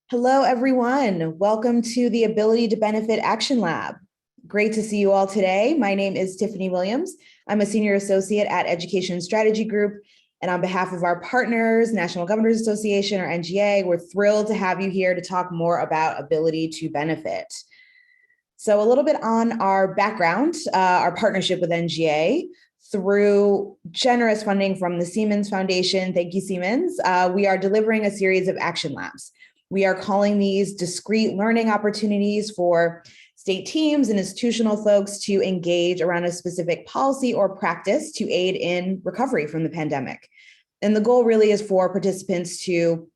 Hello, everyone. Welcome to the Ability to Benefit Action Lab. Great to see you all today. My name is Tiffany Williams. I'm a senior associate at Education Strategy Group. And on behalf of our partners, National Governors Association, or NGA, we're thrilled to have you here to talk more about ability to benefit. So a little bit on our background, our partnership with NGA. Through generous funding from the Siemens Foundation, thank you, Siemens, we are delivering a series of action labs. We are calling these discrete learning opportunities for state teams and institutional folks to engage around a specific policy or practice to aid in recovery from the pandemic. And the goal really is for participants to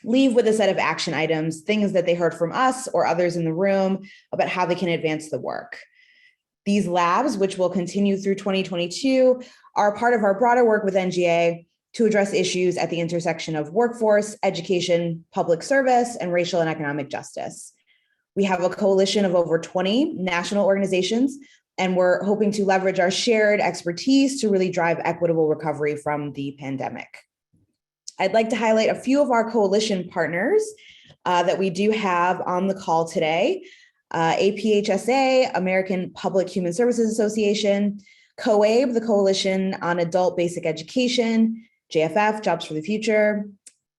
leave with a set of action items, things that they heard from us or others in the room about how they can advance the work. These labs, which will continue through 2022, are part of our broader work with NGA to address issues at the intersection of workforce, education, public service, and racial and economic justice. We have a coalition of over 20 national organizations, and we're hoping to leverage our shared expertise to really drive equitable recovery from the pandemic. I'd like to highlight a few of our coalition partners that we do have on the call today. APHSA, American Public Human Services Association, COABE, the Coalition on Adult Basic Education, JFF, Jobs for the Future,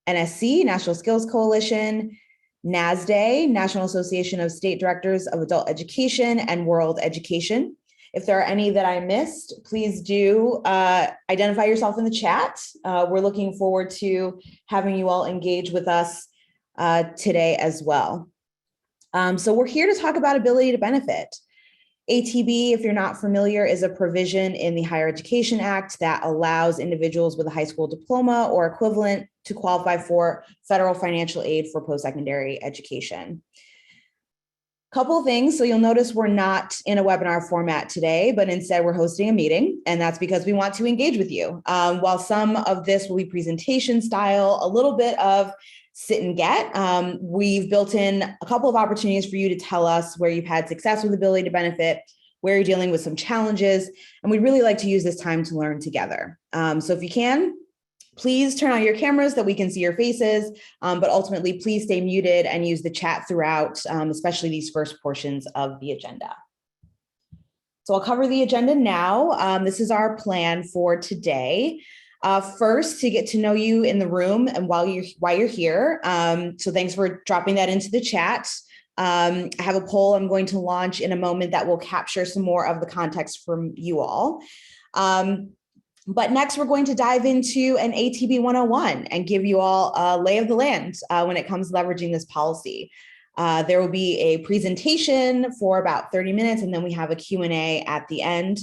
NSC, National Skills Coalition, NASDA, National Association of State Directors of Adult Education, and World Education. If there are any that I missed, please do identify yourself in the chat. We're looking forward to having you all engage with us today as well. So we're here to talk about ability to benefit. ATB, if you're not familiar, is a provision in the Higher Education Act that allows individuals with a high school diploma or equivalent to qualify for federal financial aid for post-secondary education. Couple of things. So you'll notice we're not in a webinar format today, but instead we're hosting a meeting, and that's because we want to engage with you. While some of this will be presentation style, a little bit of sit and get. We've built in a couple of opportunities for you to tell us where you've had success with ability to benefit, where you're dealing with some challenges, and we'd really like to use this time to learn together. So if you can, please turn on your cameras that we can see your faces, but ultimately please stay muted and use the chat throughout, especially these first portions of the agenda. So I'll cover the agenda now. This is our plan for today. First, to get to know you in the room and while you're here. So thanks for dropping that into the chat. I have a poll I'm going to launch in a moment that will capture some more of the context from you all. But next, we're going to dive into an ATB 101 and give you all a lay of the land when it comes to leveraging this policy. There will be a presentation for about 30 minutes, and then we have a Q&A at the end.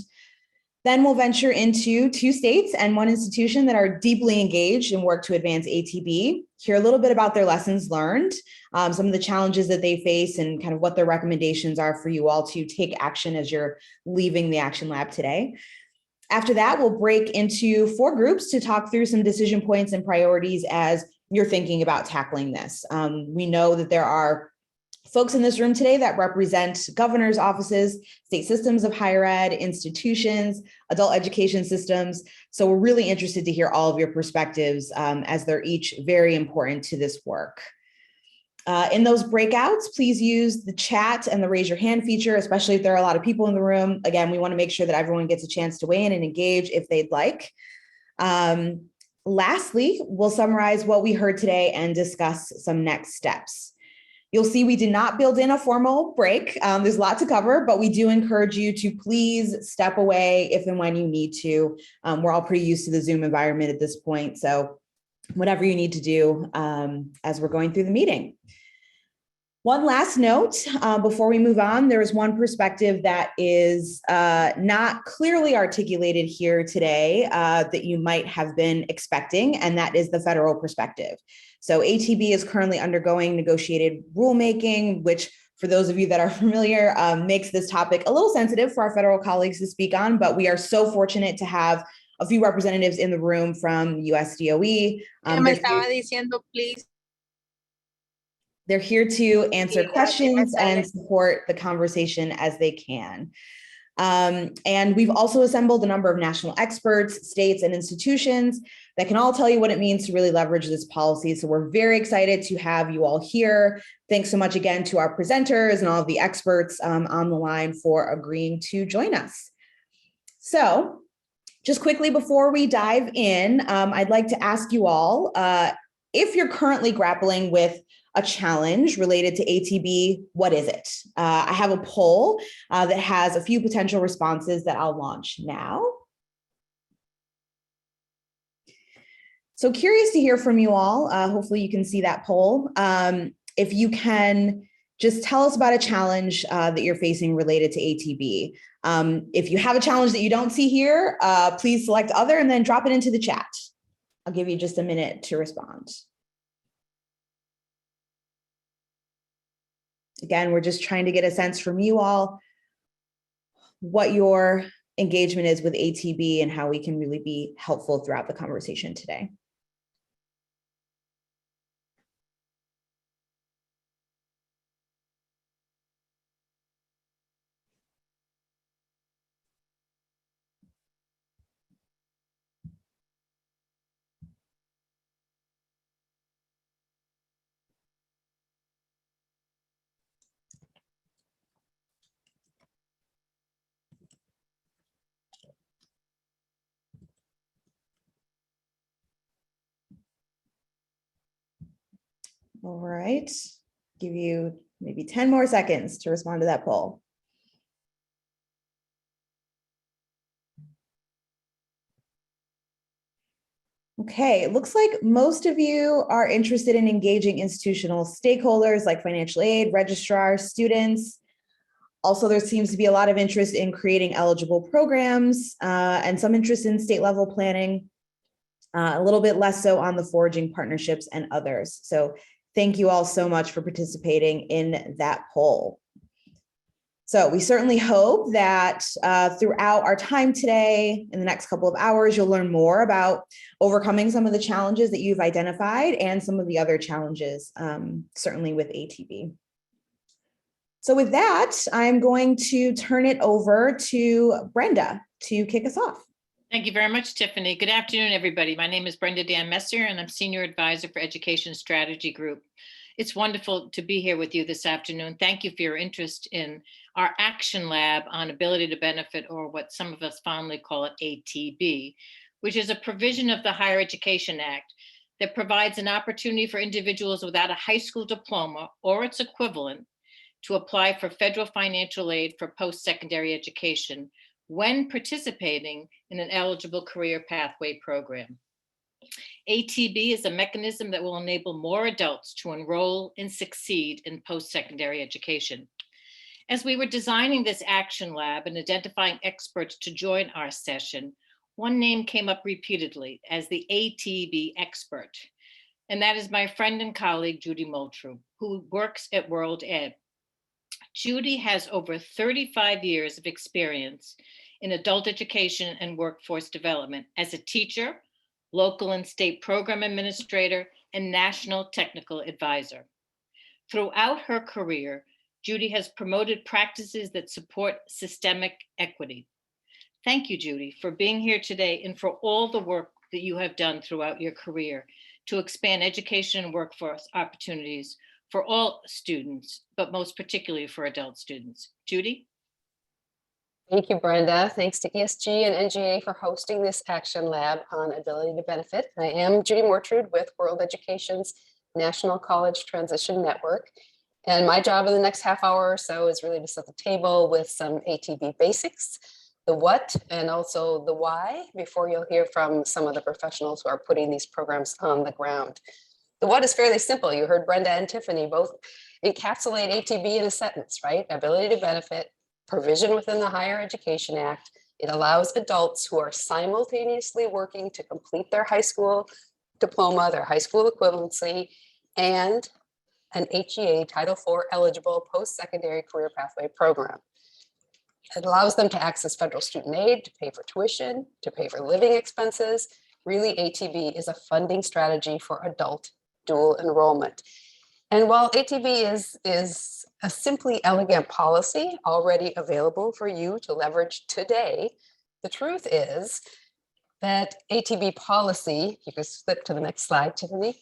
Then we'll venture into 2 states and 1 institution that are deeply engaged in work to advance ATB, hear a little bit about their lessons learned, some of the challenges that they face, and kind of what their recommendations are for you all to take action as you're leaving the Action Lab today. After that, we'll break into 4 groups to talk through some decision points and priorities as you're thinking about tackling this. We know that there are folks in this room today that represent governors' offices, state systems of higher ed, institutions, adult education systems. So we're really interested to hear all of your perspectives as they're each very important to this work. In those breakouts, please use the chat and the raise your hand feature, especially if there are a lot of people in the room. Again, we want to make sure that everyone gets a chance to weigh in and engage if they'd like. Lastly, we'll summarize what we heard today and discuss some next steps. You'll see we did not build in a formal break. There's a lot to cover, but we do encourage you to please step away if and when you need to. We're all pretty used to the Zoom environment at this point, so whatever you need to do as we're going through the meeting. One last note before we move on, there is one perspective that is not clearly articulated here today that you might have been expecting, and that is the federal perspective. So ATB is currently undergoing negotiated rulemaking, which for those of you that are familiar, makes this topic a little sensitive for our federal colleagues to speak on, but we are so fortunate to have a few representatives in the room from USDOE. They're here to answer questions and support the conversation as they can. And we've also assembled a number of national experts, states, and institutions that can all tell you what it means to really leverage this policy. So we're very excited to have you all here. Thanks so much again to our presenters and all of the experts on the line for agreeing to join us. So just quickly before we dive in, I'd like to ask you all, if you're currently grappling with a challenge related to ATB, what is it? I have a poll that has a few potential responses that I'll launch now. So curious to hear from you all. Hopefully you can see that poll. If you can just tell us about a challenge that you're facing related to ATB. If you have a challenge that you don't see here, please select other and then drop it into the chat. I'll give you just a minute to respond. Again, we're just trying to get a sense from you all what your engagement is with ATB and how we can really be helpful throughout the conversation today. All right, give you maybe 10 more seconds to respond to that poll. Okay, it looks like most of you are interested in engaging institutional stakeholders like financial aid, registrars, students. Also, there seems to be a lot of interest in creating eligible programs and some interest in state level planning, a little bit less so on the foraging partnerships and others. So thank you all so much for participating in that poll. So we certainly hope that throughout our time today, in the next couple of hours, you'll learn more about overcoming some of the challenges that you've identified and some of the other challenges, certainly with ATB. So with that, I'm going to turn it over to Brenda to kick us off. Thank you very much, Tiffany. Good afternoon, everybody. My name is Brenda Dan Messer, and I'm Senior Advisor for Education Strategy Group. It's wonderful to be here with you this afternoon. Thank you for your interest in our Action Lab on Ability to Benefit, or what some of us fondly call it ATB, which is a provision of the Higher Education Act that provides an opportunity for individuals without a high school diploma or its equivalent to apply for federal financial aid for post-secondary education when participating in an eligible career pathway program. ATB is a mechanism that will enable more adults to enroll and succeed in post-secondary education. As we were designing this Action Lab and identifying experts to join our session, one name came up repeatedly as the ATB expert, and that is my friend and colleague, Judy Moultrie, who works at World Ed. Judy has over 35 years of experience in adult education and workforce development as a teacher, local and state program administrator, and national technical advisor. Throughout her career, Judy has promoted practices that support systemic equity. Thank you, Judy, for being here today and for all the work that you have done throughout your career to expand education and workforce opportunities for all students, but most particularly for adult students. Judy? Thank you, Brenda. Thanks to ESG and NGA for hosting this Action Lab on Ability to Benefit. I am Judy Moultrie with World Education's National College Transition Network. And my job in the next half hour or so is really to set the table with some ATB basics, the what, and also the why, before you'll hear from some of the professionals who are putting these programs on the ground. The what is fairly simple. You heard Brenda and Tiffany both encapsulate ATB in a sentence, right? Ability to benefit, provision within the Higher Education Act. It allows adults who are simultaneously working to complete their high school diploma, their high school equivalency, and an HEA Title IV eligible post-secondary career pathway program. It allows them to access federal student aid, to pay for tuition, to pay for living expenses. Really, ATB is a funding strategy for adult dual enrollment. And while ATB is a simply elegant policy already available for you to leverage today, the truth is that ATB policy, you can flip to the next slide, Tiffany,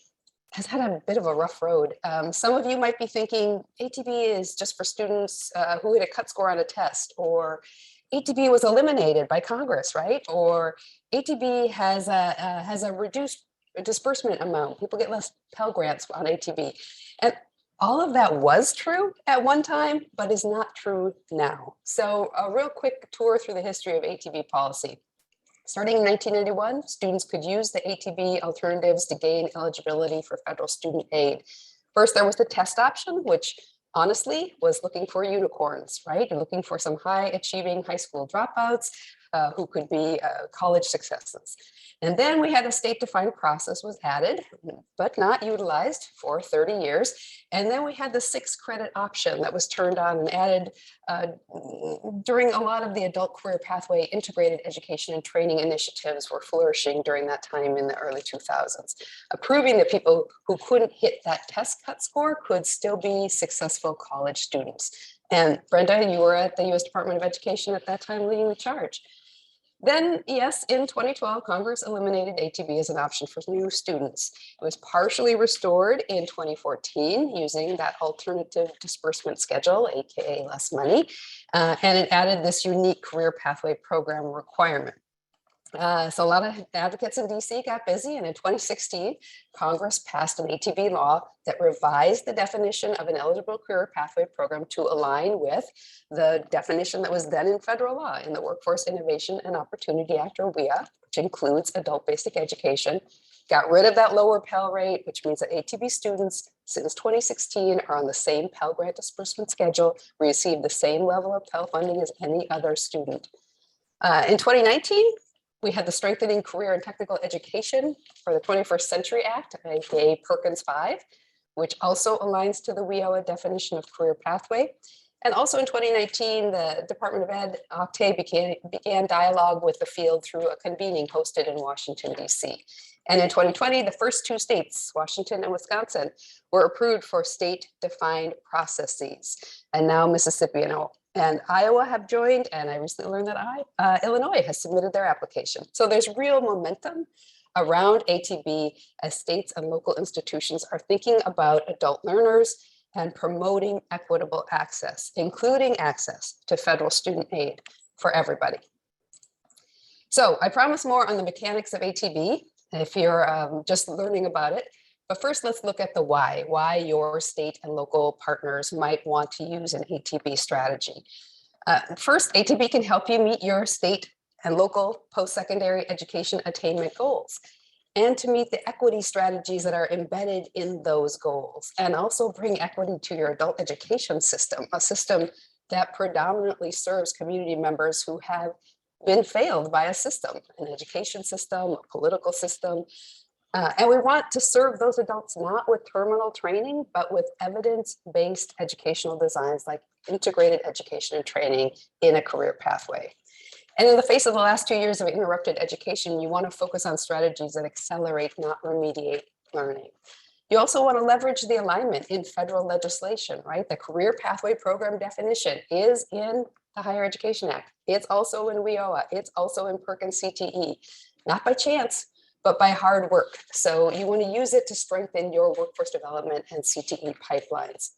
has had a bit of a rough road. Some of you might be thinking ATB is just for students who had a cut score on a test, or ATB was eliminated by Congress, right? Or ATB has a reduced disbursement amount. People get less Pell Grants on ATB. And all of that was true at one time, but is not true now. So a real quick tour through the history of ATB policy. Starting in 1991, students could use the ATB alternatives to gain eligibility for federal student aid. First, there was the test option, which honestly was looking for unicorns, right? And looking for some high achieving high school dropouts who could be college successes. And then we had a state-defined process was added, but not utilized for 30 years. And then we had the 6 credit option that was turned on and added during a lot of the adult career pathway integrated education and training initiatives were flourishing during that time in the early 2000s, proving that people who couldn't hit that test cut score could still be successful college students. And Brenda, you were at the US Department of Education at that time leading the charge. Then, yes, in 2012, Congress eliminated ATB as an option for new students. It was partially restored in 2014 using that alternative disbursement schedule, AKA less money, and it added this unique career pathway program requirement. So a lot of advocates in DC got busy, and in 2016, Congress passed an ATB law that revised the definition of an eligible career pathway program to align with the definition that was then in federal law in the Workforce Innovation and Opportunity Act, or WIA, which includes adult basic education, got rid of that lower Pell rate, which means that ATB students since 2016 are on the same Pell Grant disbursement schedule, receive the same level of Pell funding as any other student. In 2019, we had the Strengthening Career and Technical Education for the 21st Century Act, aka Perkins 5, which also aligns to the WIOA definition of career pathway. And also in 2019, the Department of Ed, Octave, began dialogue with the field through a convening hosted in Washington, DC. And in 2020, the first 2 states, Washington and Wisconsin, were approved for state-defined processes. And now Mississippi and Iowa have joined, and I recently learned that Illinois has submitted their application. So there's real momentum around ATB as states and local institutions are thinking about adult learners and promoting equitable access, including access to federal student aid for everybody. So I promise more on the mechanics of ATB if you're just learning about it. But first, let's look at the why your state and local partners might want to use an ATB strategy. First, ATB can help you meet your state and local post-secondary education attainment goals, and to meet the equity strategies that are embedded in those goals, and also bring equity to your adult education system, a system that predominantly serves community members who have been failed by a system, an education system, a political system. And we want to serve those adults not with terminal training, but with evidence-based educational designs like integrated education and training in a career pathway. And in the face of the last 2 years of interrupted education, you want to focus on strategies that accelerate, not remediate learning. You also want to leverage the alignment in federal legislation, right? The career pathway program definition is in the Higher Education Act. It's also in WIOA. It's also in Perkins CTE, not by chance, but by hard work. So you want to use it to strengthen your workforce development and CTE pipelines.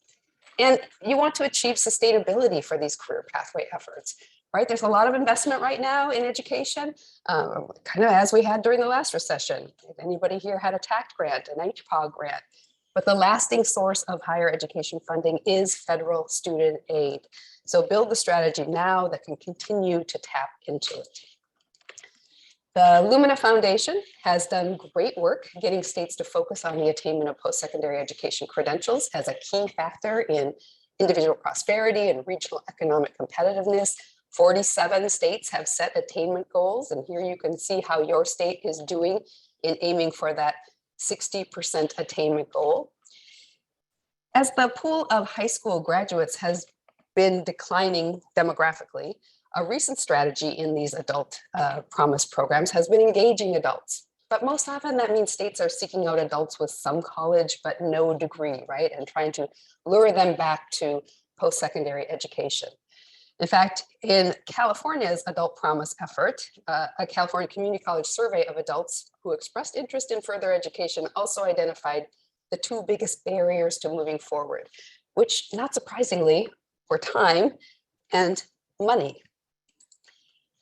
And you want to achieve sustainability for these career pathway efforts, right? There's a lot of investment right now in education, kind of as we had during the last recession. If anybody here had a TACT grant, an HPAW grant, but the lasting source of higher education funding is federal student aid. So build the strategy now that can continue to tap into it. The Lumina Foundation has done great work getting states to focus on the attainment of post-secondary education credentials as a key factor in individual prosperity and regional economic competitiveness. 47 states have set attainment goals, and here you can see how your state is doing in aiming for that 60% attainment goal. As the pool of high school graduates has been declining demographically, a recent strategy in these adult promise programs has been engaging adults. But most often that means states are seeking out adults with some college but no degree, right? And trying to lure them back to post-secondary education. In fact, in California's Adult Promise effort, a California Community College survey of adults who expressed interest in further education also identified the two biggest barriers to moving forward, which not surprisingly were time and money.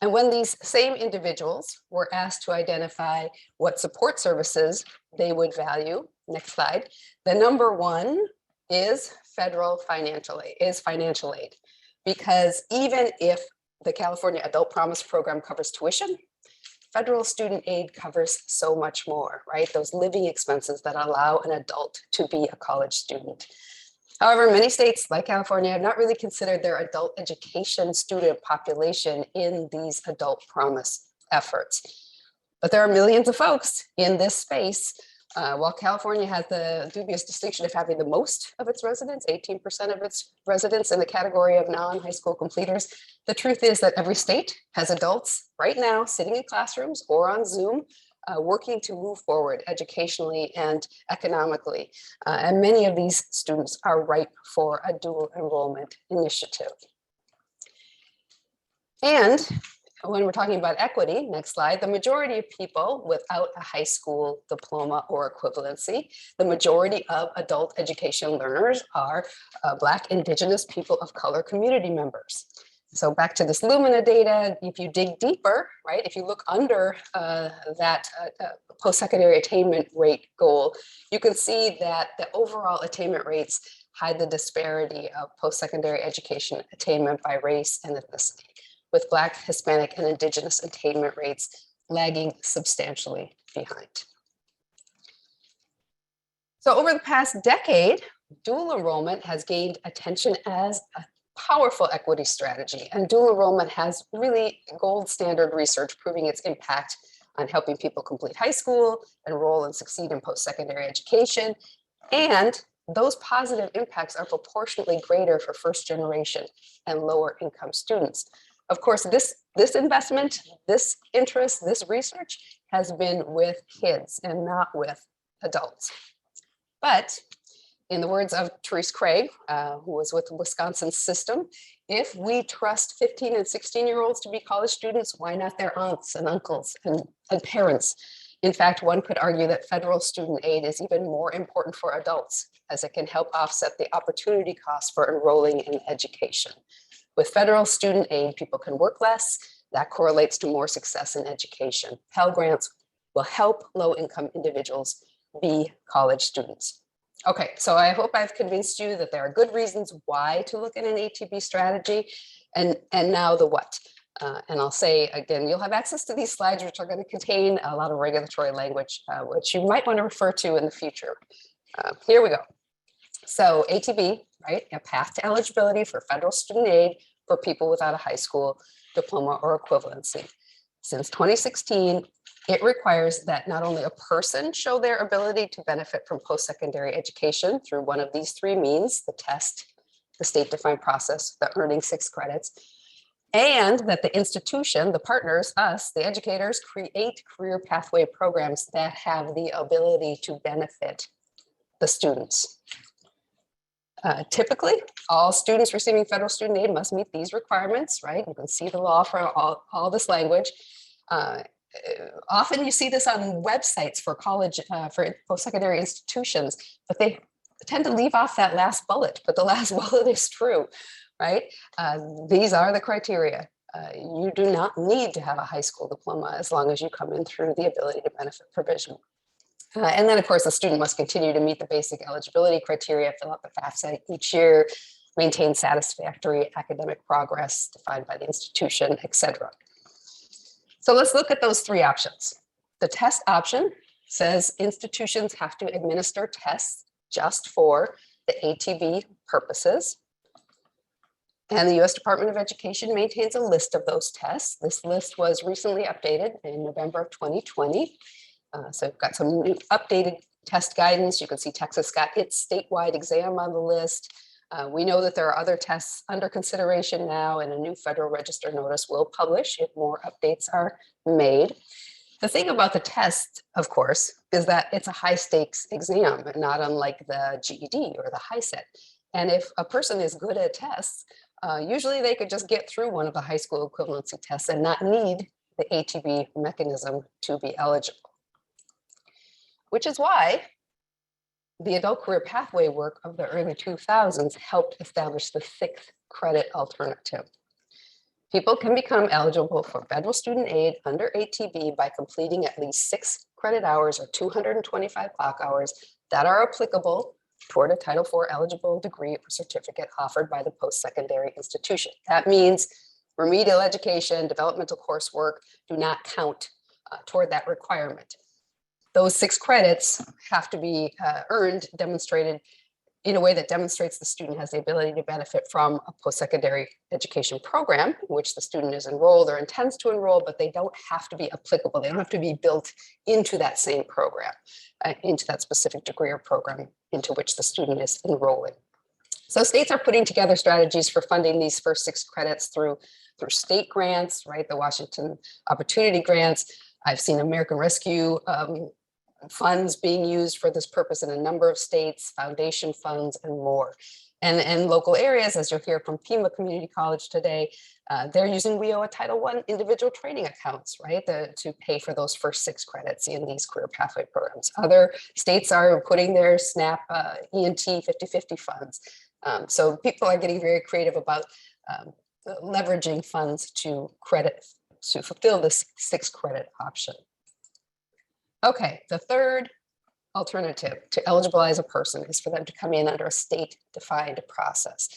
And when these same individuals were asked to identify what support services they would value, next slide, the number one is financial aid. Because even if the California Adult Promise program covers tuition, federal student aid covers so much more, right? Those living expenses that allow an adult to be a college student. However, many states like California have not really considered their adult education student population in these Adult Promise efforts. But there are millions of folks in this space. While California has the dubious distinction of having the most of its residents, 18% of its residents in the category of non-high school completers, the truth is that every state has adults right now sitting in classrooms or on Zoom, working to move forward educationally and economically. And many of these students are ripe for a dual enrollment initiative. And when we're talking about equity, next slide, the majority of people without a high school diploma or equivalency, the majority of adult education learners are Black, Indigenous, people of color community members. So back to this Lumina data, if you dig deeper, right, if you look under that post-secondary attainment rate goal, you can see that the overall attainment rates hide the disparity of post-secondary education attainment by race and ethnicity, with Black, Hispanic, and Indigenous attainment rates lagging substantially behind. So over the past decade, dual enrollment has gained attention as a powerful equity strategy, and dual enrollment has really gold standard research proving its impact on helping people complete high school, enroll and succeed in post-secondary education, and those positive impacts are proportionately greater for first generation and lower income students. Of course, this investment, this interest, this research has been with kids and not with adults. But in the words of Therese Craig, who was with the Wisconsin system, if we trust 15 and 16-year-olds to be college students, why not their aunts and uncles and parents? In fact, one could argue that federal student aid is even more important for adults, as it can help offset the opportunity cost for enrolling in education. With federal student aid, people can work less. That correlates to more success in education. Pell Grants will help low-income individuals be college students. Okay, so I hope I've convinced you that there are good reasons why to look at an ATB strategy, and now the what. And I'll say again, you'll have access to these slides, which are going to contain a lot of regulatory language, which you might want to refer to in the future. Here we go. So ATB, right, a path to eligibility for federal student aid for people without a high school diploma or equivalency. Since 2016, it requires that not only a person show their ability to benefit from post-secondary education through one of these three means, the test, the state-defined process, the earning 6 credits, and that the institution, the partners, us, the educators, create career pathway programs that have the ability to benefit the students. Typically, all students receiving federal student aid must meet these requirements, right? You can see the law for all this language. Often you see this on websites for college, for post-secondary institutions, but they tend to leave off that last bullet, but the last bullet is true, right? These are the criteria. You do not need to have a high school diploma as long as you come in through the ability to benefit provision. And then, of course, the student must continue to meet the basic eligibility criteria, fill out the FAFSA each year, maintain satisfactory academic progress defined by the institution, etc. So let's look at those three options. The test option says institutions have to administer tests just for the ATB purposes. And the U.S. Department of Education maintains a list of those tests. This list was recently updated in November of 2020. So we've got some new updated test guidance. You can see Texas got its statewide exam on the list. We know that there are other tests under consideration now, and a new Federal Register notice will publish if more updates are made. The thing about the test, of course, is that it's a high stakes exam, not unlike the GED or the HiSET. And if a person is good at tests, usually they could just get through one of the high school equivalency tests and not need the ATB mechanism to be eligible. Which is why the adult career pathway work of the early 2000s helped establish the 6th credit alternative. People can become eligible for federal student aid under ATB by completing at least 6 credit hours or 225 block hours that are applicable toward a Title IV eligible degree or certificate offered by the post-secondary institution. That means remedial education, developmental coursework do not count toward that requirement. Those 6 credits have to be earned, demonstrated in a way that demonstrates the student has the ability to benefit from a post-secondary education program in which the student is enrolled or intends to enroll, but they don't have to be applicable. They don't have to be built into that same program, into that specific degree or program into which the student is enrolling. So states are putting together strategies for funding these first 6 credits through state grants, right? The Washington Opportunity Grants. I've seen American Rescue funds being used for this purpose in a number of states, foundation funds, and more. And local areas, as you'll hear from Pima Community College today, they're using WIOA Title I individual training accounts, right, to pay for those first 6 credits in these career pathway programs. Other states are putting their SNAPE ENT 50/50 funds. So people are getting very creative about leveraging funds to fulfill this 6 credit option. Okay, the third alternative to eligibilize a person is for them to come in under a state-defined process.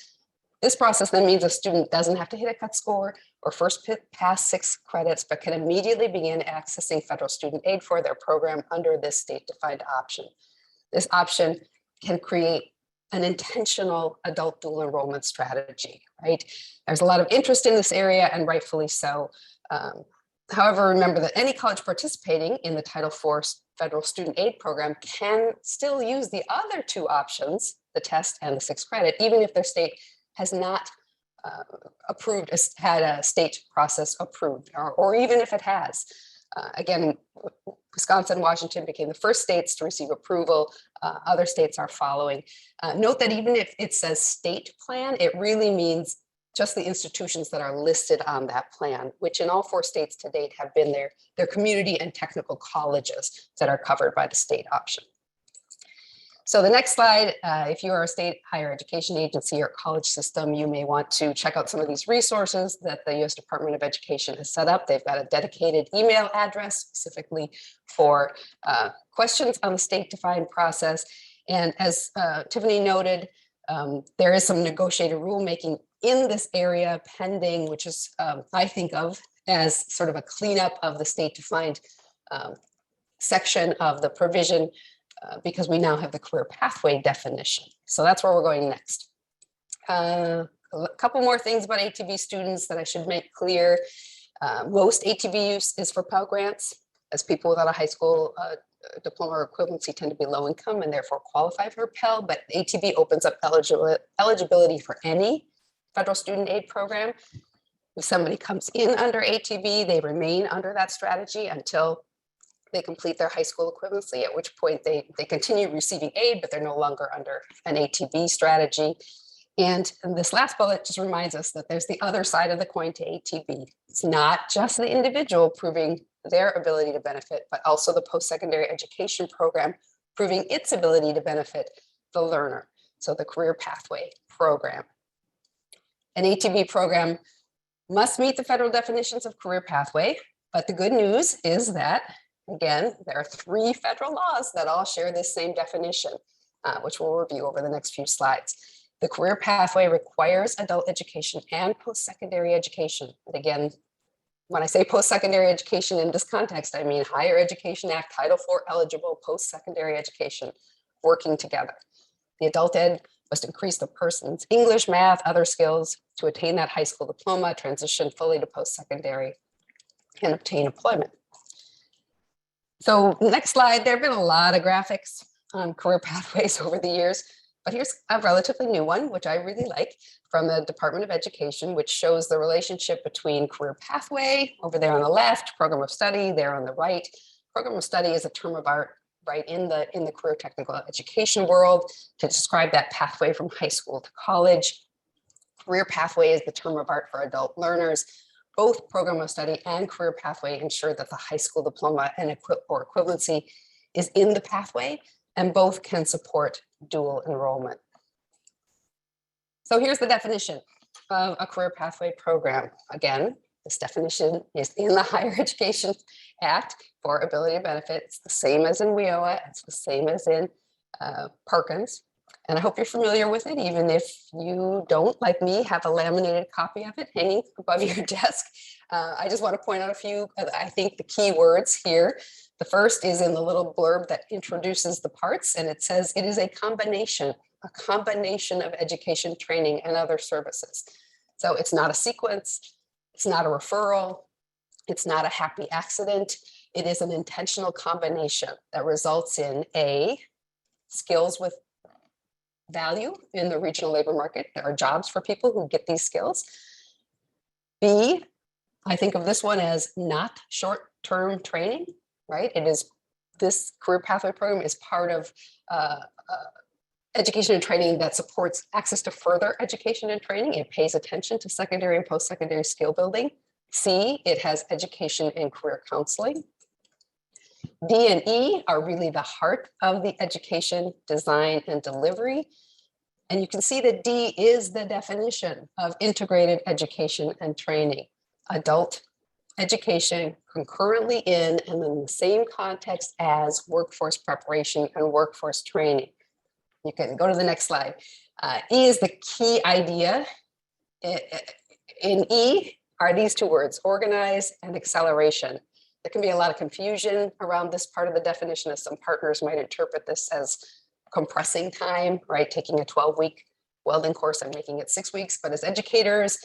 This process then means a student doesn't have to hit a cut score or first pass 6 credits, but can immediately begin accessing federal student aid for their program under this state-defined option. This option can create an intentional adult dual enrollment strategy, right? There's a lot of interest in this area, and rightfully so. However, remember that any college participating in the Title IV federal student aid program can still use the other 2 options, the test and the 6 credit, even if their state has not had a state process approved, or even if it has. Again, Wisconsin and Washington became the first states to receive approval. Other states are following. Note that even if it says state plan, it really means just the institutions that are listed on that plan, which in all 4 states to date have been their community and technical colleges that are covered by the state option. So the next slide, if you are a state higher education agency or college system, you may want to check out some of these resources that the U.S. Department of Education has set up. They've got a dedicated email address specifically for questions on the state-defined process. And as Tiffany noted, there is some negotiated rulemaking in this area pending, which is I think of as sort of a cleanup of the state-defined section of the provision because we now have the career pathway definition. So that's where we're going next. A couple more things about ATB students that I should make clear. Most ATB use is for Pell Grants, as people without a high school diploma or equivalency tend to be low income and therefore qualify for Pell, but ATB opens up eligibility for any federal student aid program. If somebody comes in under ATB, they remain under that strategy until they complete their high school equivalency, at which point they continue receiving aid, but they're no longer under an ATB strategy. And this last bullet just reminds us that there's the other side of the coin to ATB. It's not just the individual proving their ability to benefit, but also the post-secondary education program proving its ability to benefit the learner. So the career pathway program. An ATB program must meet the federal definitions of career pathway, but the good news is that, again, there are 3 federal laws that all share this same definition, which we'll review over the next few slides. The career pathway requires adult education and post-secondary education. And again, when I say post-secondary education in this context, I mean Higher Education Act, Title IV eligible post-secondary education working together. The adult ed must increase the person's English, math, other skills to attain that high school diploma, transition fully to post-secondary, and obtain employment. So next slide, there have been a lot of graphics on career pathways over the years, but here's a relatively new one, which I really like, from the Department of Education, which shows the relationship between career pathway over there on the left, program of study there on the right. Program of study is a term of art right, in the career technical education world to describe that pathway from high school to college. Career pathway is the term of art for adult learners. Both program of study and career pathway ensure that the high school diploma and equivalency is in the pathway, and both can support dual enrollment. So here's the definition of a career pathway program. Again, this definition is in the Higher Education Act for ability to benefit. It's the same as in WIOA. It's the same as in Perkins. And I hope you're familiar with it, even if you don't, like me, have a laminated copy of it hanging above your desk. I just want to point out a few, I think, the key words here. The first is in the little blurb that introduces the parts, and it says it is a combination of education, training, and other services. So it's not a sequence, it's not a referral, it's not a happy accident. It is an intentional combination that results in A, skills with value in the regional labor market. There are jobs for people who get these skills. B, I think of this one as not short-term training, right? It is, this career pathway program is part of education and training that supports access to further education and training. It pays attention to secondary and post-secondary skill building. C, it has education and career counseling. D and E are really the heart of the education, design, and delivery. And you can see that D is the definition of integrated education and training. Adult education concurrently in and in the same context as workforce preparation and workforce training. You can go to the next slide. E is the key idea. In E are these two words, organize and acceleration. There can be a lot of confusion around this part of the definition, as some partners might interpret this as compressing time, right? Taking a 12-week welding course and making it 6 weeks. But as educators,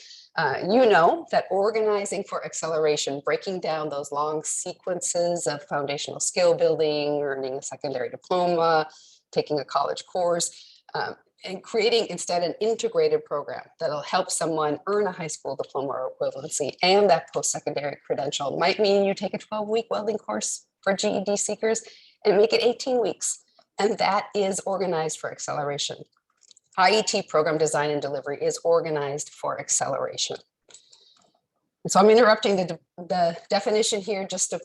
you know that organizing for acceleration, breaking down those long sequences of foundational skill building, earning a secondary diploma, taking a college course, and creating instead an integrated program that'll help someone earn a high school diploma or equivalency and that post-secondary credential might mean you take a 12-week welding course for GED seekers and make it 18 weeks. And that is organized for acceleration. IET program design and delivery is organized for acceleration. And so I'm interrupting the definition here just to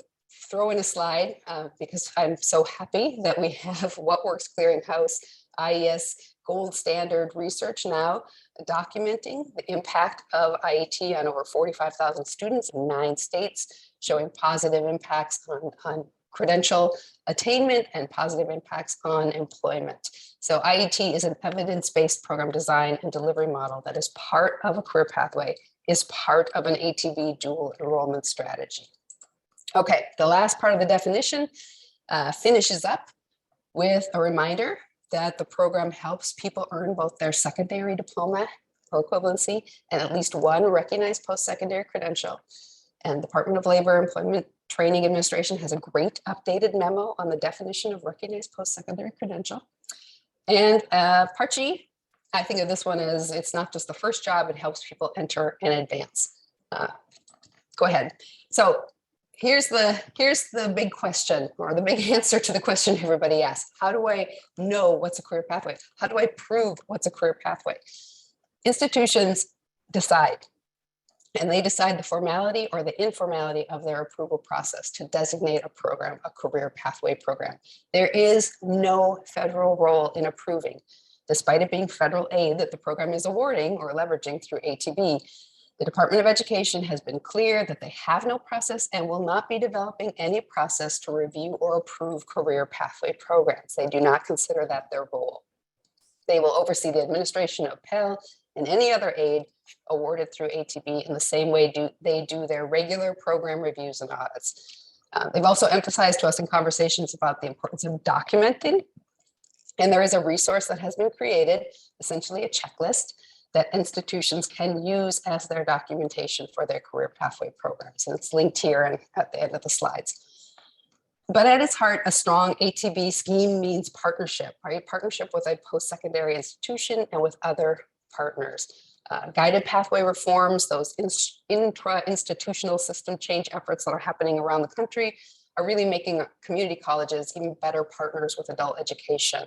throw in a slide because I'm so happy that we have What Works Clearinghouse, IES gold standard research now documenting the impact of IET on over 45,000 students in 9 states, showing positive impacts on credential attainment and positive impacts on employment. So IET is an evidence-based program design and delivery model that is part of a career pathway, is part of an ATB dual enrollment strategy. Okay, the last part of the definition finishes up with a reminder that the program helps people earn both their secondary diploma or equivalency and at least one recognized post-secondary credential. And the Department of Labor Employment Training Administration has a great updated memo on the definition of recognized post-secondary credential. And Part G, I think of this one as it's not just the first job, it helps people enter and advance. Go ahead. So here's the big question, or the big answer to the question everybody asks. How do I know what's a career pathway? How do I prove what's a career pathway? Institutions decide, and they decide the formality or the informality of their approval process to designate a program a career pathway program. There is no federal role in approving, despite it being federal aid that the program is awarding or leveraging through ATB. The Department of Education has been clear that they have no process and will not be developing any process to review or approve career pathway programs. They do not consider that their role. They will oversee the administration of Pell and any other aid awarded through ATB in the same way they do their regular program reviews and audits. They've also emphasized to us in conversations about the importance of documenting. And there is a resource that has been created, essentially a checklist, that institutions can use as their documentation for their career pathway programs. And it's linked here and at the end of the slides. But at its heart, a strong ATB scheme means partnership, right? Partnership with a post-secondary institution and with other partners. Guided pathway reforms, those intra-institutional system change efforts that are happening around the country are really making community colleges even better partners with adult education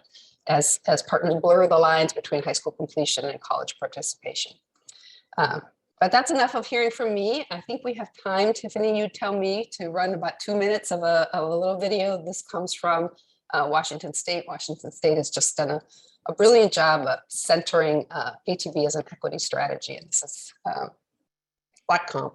as partners blur the lines between high school completion and college participation. But that's enough of hearing from me. I think we have time. Tiffany, you tell me to run about 2 minutes of a little video. This comes from Washington State. Washington State has just done a brilliant job of centering ATB as an equity strategy. And this is Whatcom.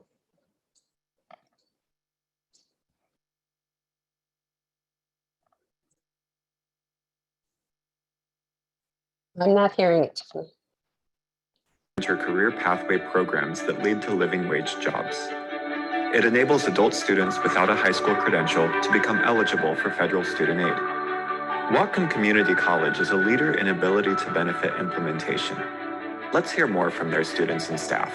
I'm not hearing it, Tiffany. Career pathway programs that lead to living wage jobs. It enables adult students without a high school credential to become eligible for federal student aid. Whatcom Community College is a leader in ability to benefit implementation. Let's hear more from their students and staff.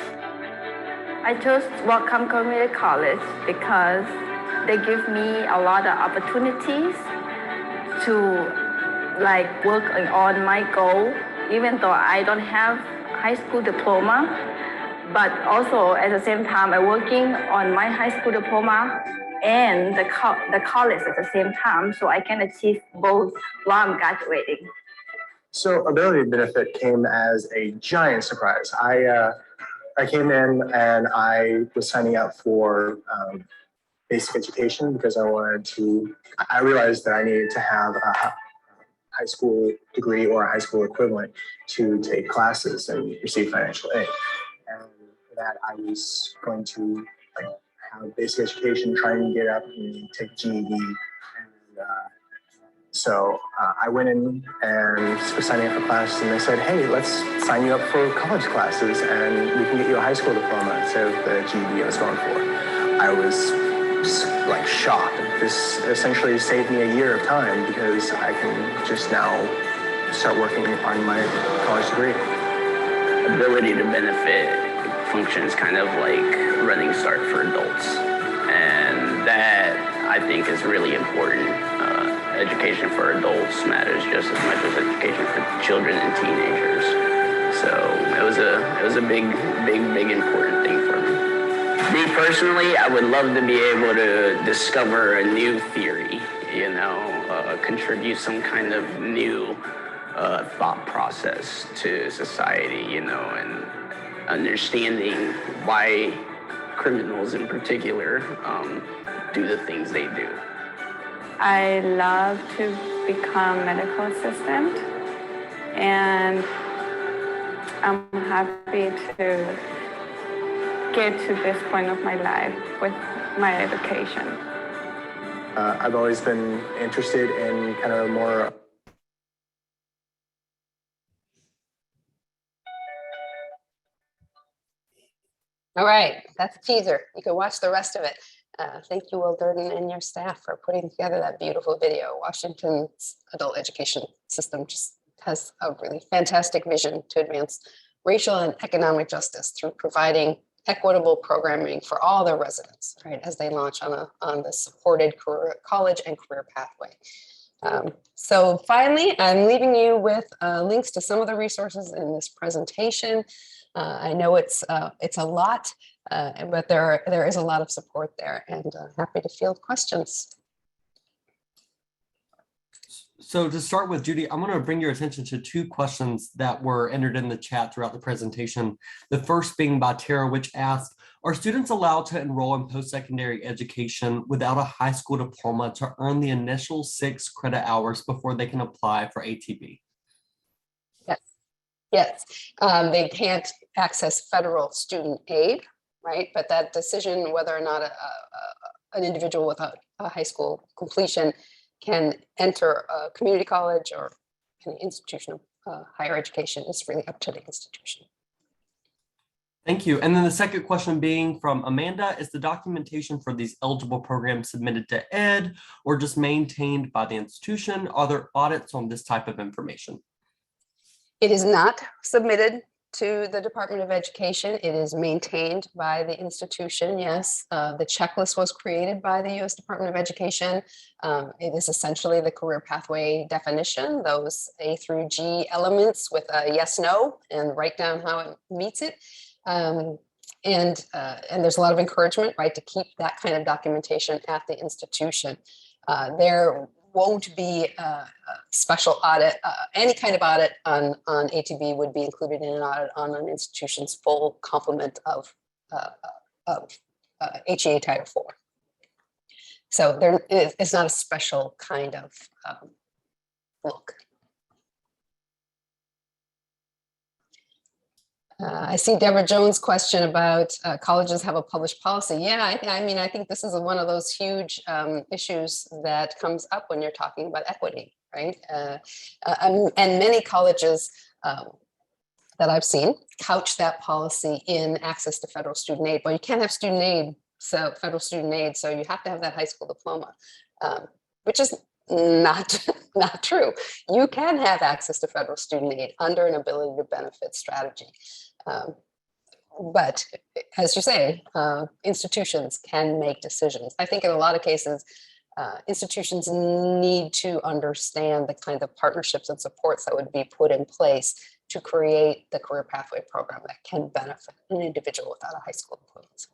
I chose Whatcom Community College because they give me a lot of opportunities to work on my goal, even though I don't have high school diploma, but also at the same time I'm working on my high school diploma and the college at the same time, so I can achieve both while I'm graduating. So ability to benefit came as a giant surprise. I came in and I was signing up for basic education because I realized that I needed to have a high school degree or a high school equivalent to take classes and receive financial aid. And for that, I was going to have basic education, try and get up and take GED. And so I went in and was signing up for classes, and they said, hey, let's sign you up for college classes and we can get you a high school diploma instead of the GED I was going for. I was shocked. This essentially saved me a year of time because I can just now start working on my college degree. Ability to benefit functions kind of like Running Start for adults. And that, I think, is really important. Education for adults matters just as much as education for children and teenagers. So it was a big important thing for me. Me personally, I would love to be able to discover a new theory, contribute some kind of new thought process to society, and understanding why criminals in particular do the things they do. I love to become a medical assistant, and I'm happy to get to this point of my life with my education. I've always been interested in kind of more. All right, that's a teaser. You can watch the rest of it. Thank you, Will Durden, and your staff for putting together that beautiful video. Washington's adult education system just has a really fantastic vision to advance racial and economic justice through providing equitable programming for all their residents, right, as they launch on the supported career, college and career pathway. So finally, I'm leaving you with links to some of the resources in this presentation. I know it's a lot, but there is a lot of support there, and happy to field questions. So to start with, Judy, I'm going to bring your attention to two questions that were entered in the chat throughout the presentation. The first being by Tara, which asked, are students allowed to enroll in post-secondary education without a high school diploma to earn the initial 6 credit hours before they can apply for ATB? Yes, they can't access federal student aid, right? But that decision, whether or not an individual without a high school completion can enter a community college or an institution of higher education, is really up to the institution. Thank you. And then the second question being from Amanda, is the documentation for these eligible programs submitted to ED or just maintained by the institution? Are there audits on this type of information? It is not submitted to the Department of Education. It is maintained by the institution. Yes, the checklist was created by the U.S. Department of Education. It is essentially the career pathway definition, those A through G elements with a yes, no, and write down how it meets it. And there's a lot of encouragement, right, to keep that kind of documentation at the institution. There won't be a special audit. Any kind of audit on ATB would be included in an audit on an institution's full complement of HEA Title IV. So it's not a special kind of look. I see Deborah Jones' question about colleges have a published policy. Yeah, I mean, I think this is one of those huge issues that comes up when you're talking about equity, right? And many colleges that I've seen couch that policy in access to federal student aid. Well, you can't have student aid, so federal student aid, so you have to have that high school diploma, which is not true. You can have access to federal student aid under an ability to benefit strategy. But as you say, institutions can make decisions. I think in a lot of cases, institutions need to understand the kind of partnerships and supports that would be put in place to create the career pathway program that can benefit an individual without a high school equivalency.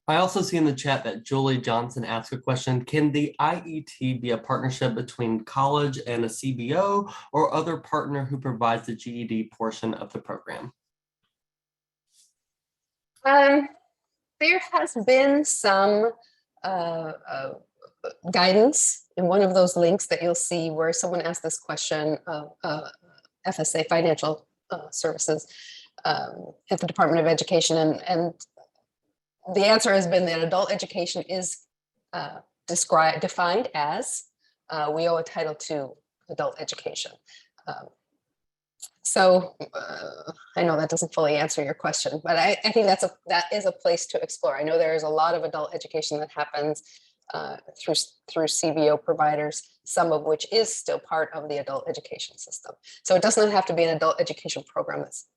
I also see in the chat that Julie Johnson asked a question. Can the IET be a partnership between college and a CBO or other partner who provides the GED portion of the program? There has been some guidance in one of those links that you'll see where someone asked this question of FSA Financial Services at the Department of Education, and the answer has been that adult education is defined as we owe a title to adult education. So I know that doesn't fully answer your question, but I think that is a place to explore. I know there is a lot of adult education that happens through CBO providers, some of which is still part of the adult education system. So it doesn't have to be an adult education program that's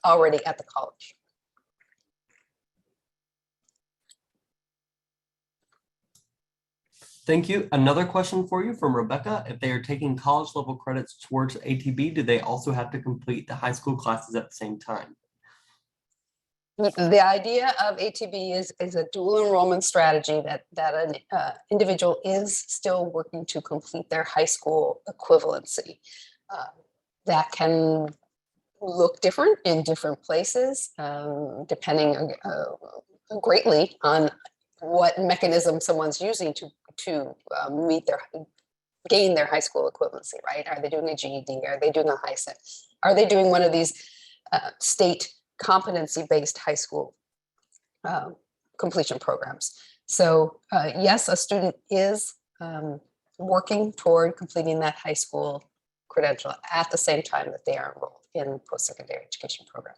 already at the college. Thank you. Another question for you from Rebecca. If they are taking college level credits towards ATB, do they also have to complete the high school classes at the same time? The idea of ATB is a dual enrollment strategy that an individual is still working to complete their high school equivalency. That can look different in different places, depending greatly on what mechanism someone's using to gain their high school equivalency, right? Are they doing a GED? Are they doing a HiSET? Are they doing one of these state competency-based high school completion programs? So yes, a student is working toward completing that high school credential at the same time that they are enrolled in post-secondary education program.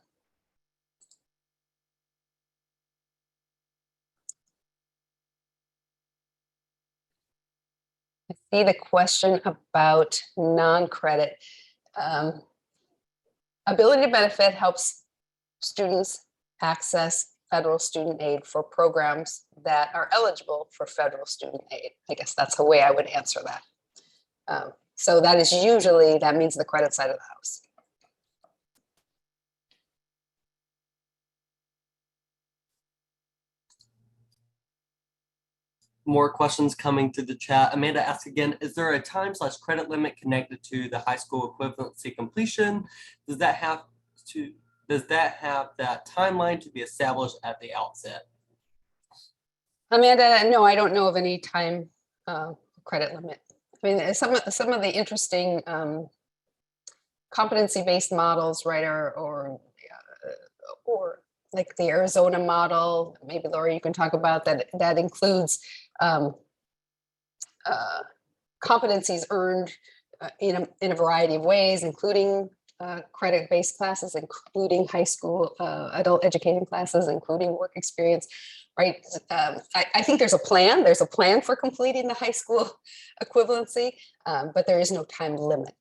I see the question about non-credit. Ability to benefit helps students access federal student aid for programs that are eligible for federal student aid. I guess that's the way I would answer that. So that is usually, that means the credit side of the house. More questions coming to the chat. Amanda asks again, is there a time/credit limit connected to the high school equivalency completion? Does that have that timeline to be established at the outset? Amanda, no, I don't know of any time credit limit. I mean, some of the interesting competency-based models, right, or like the Arizona model, maybe Laura, you can talk about that. That includes competencies earned in a variety of ways, including credit-based classes, including high school adult education classes, including work experience, right? I think there's a plan. There's a plan for completing the high school equivalency, but there is no time limit.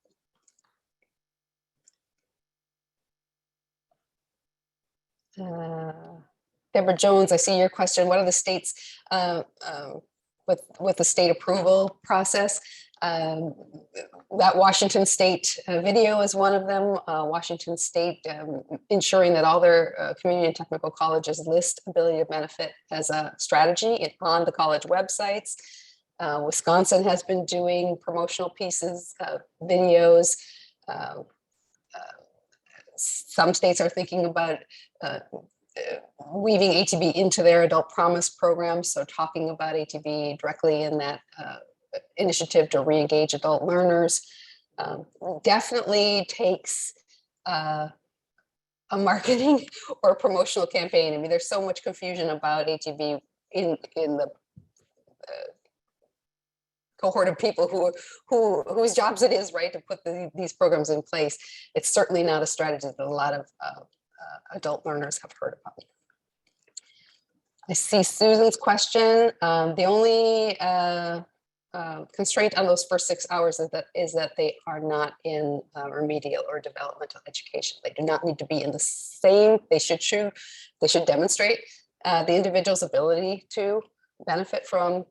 Deborah Jones, I see your question. What are the states with the state approval process? That Washington State video is one of them. Washington State ensuring that all their community and technical colleges list ability to benefit as a strategy on the college websites. Wisconsin has been doing promotional pieces, videos. Some states are thinking about weaving ATB into their adult promise programs. So talking about ATB directly in that initiative to re-engage adult learners definitely takes a marketing or promotional campaign. I mean, there's so much confusion about ATB in the cohort of people whose jobs it is, right, to put these programs in place. It's certainly not a strategy that a lot of adult learners have heard about. I see Susan's question. The only constraint on those first 6 hours is that they are not in remedial or developmental education. They do not need to be in the same, they should demonstrate the individual's ability to benefit from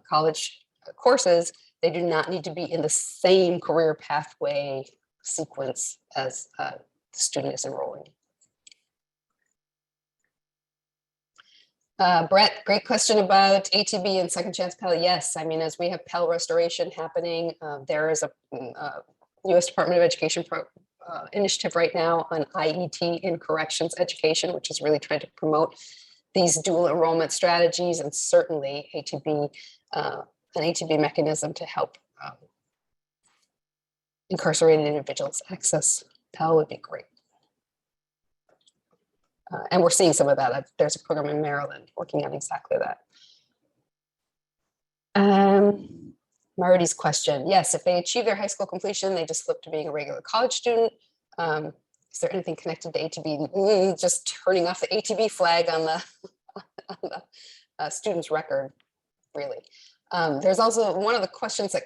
college courses. They do not need to be in the same career pathway sequence as the student is enrolling. Brett, great question about ATB and second chance Pell. Yes, I mean, as we have Pell restoration happening, there is a U.S. Department of Education initiative right now on IET in corrections education, which is really trying to promote these dual enrollment strategies, and certainly ATB, an ATB mechanism to help incarcerated individuals access Pell would be great. And we're seeing some of that. There's a program in Maryland working on exactly that. Marity's question. Yes, if they achieve their high school completion, they just flip to being a regular college student. Is there anything connected to ATB? Just turning off the ATB flag on the student's record, really. There's also one of the questions that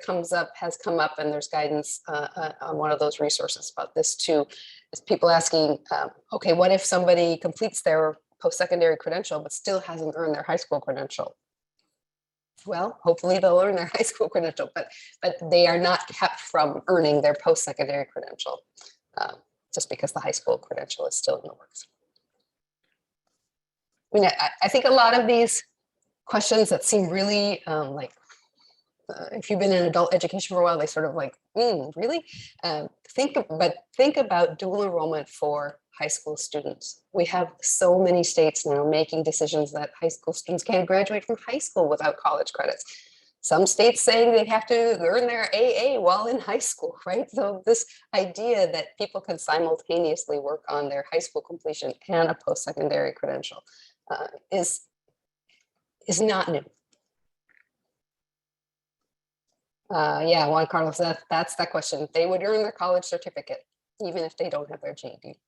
has come up, and there's guidance on one of those resources about this too, is people asking, okay, what if somebody completes their post-secondary credential but still hasn't earned their high school credential? Well, hopefully they'll earn their high school credential, but they are not kept from earning their post-secondary credential just because the high school credential is still in the works. I mean, I think a lot of these questions that seem really if you've been in adult education for a while, they sort of like, really? Think about dual enrollment for high school students. We have so many states now making decisions that high school students can't graduate from high school without college credits. Some states saying they have to earn their AA while in high school, right? So this idea that people can simultaneously work on their high school completion and a post-secondary credential is not new. Yeah, Juan Carlos, that's that question. They would earn their college certificate even if they don't have their GED.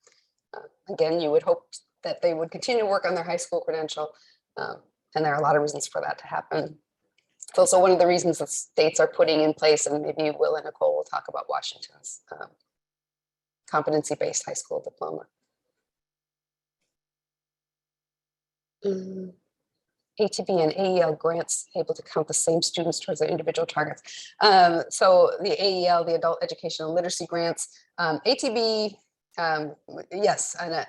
Again, you would hope that they would continue to work on their high school credential, and there are a lot of reasons for that to happen. It's also one of the reasons that states are putting in place, and maybe Will and Nicole will talk about Washington's competency-based high school diploma. ATB and AEL grants able to count the same students towards their individual targets. So the AEL, the Adult Educational Literacy Grants, ATB, yes, and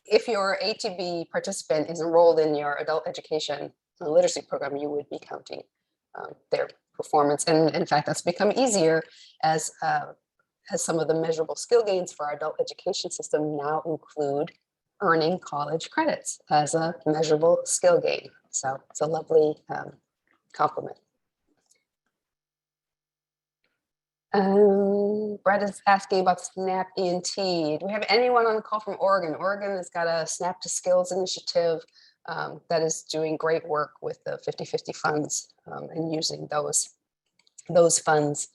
if your ATB participant is enrolled in your adult education literacy program, you would be counting their performance. And in fact, that's become easier as some of the measurable skill gains for our adult education system now include earning college credits as a measurable skill gain. So it's a lovely compliment. Brett is asking about SNAP ENT. Do we have anyone on the call from Oregon? Oregon has got a SNAP to Skills initiative that is doing great work with the 50/50 funds and using those funds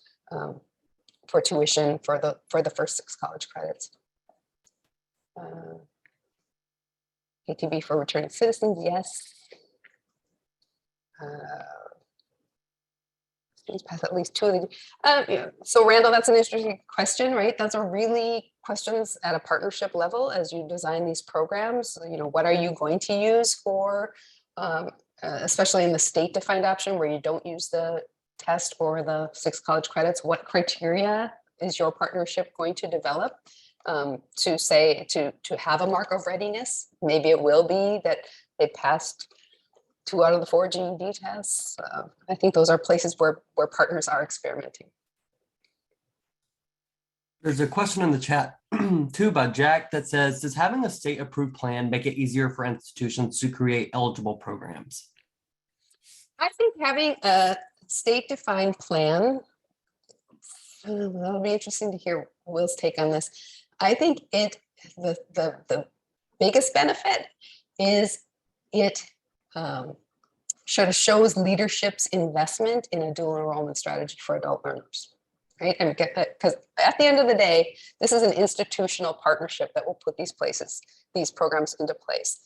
for tuition for the first 6 college credits. ATB for returning citizens, yes. Students pass at least 2 of the. So Randall, that's an interesting question, right? Those are really questions at a partnership level as you design these programs. What are you going to use for, especially in the state-defined option where you don't use the test or the 6 college credits, what criteria is your partnership going to develop to have a mark of readiness? Maybe it will be that they passed 2 out of the 4 GED tests. I think those are places where partners are experimenting. There's a question in the chat too by Jack that says, does having a state approved plan make it easier for institutions to create eligible programs? I think having a state defined plan, that'll be interesting to hear Will's take on this. I think the biggest benefit is it sort of shows leadership's investment in a dual enrollment strategy for adult learners. Right, and because at the end of the day, this is an institutional partnership that will put these programs into place.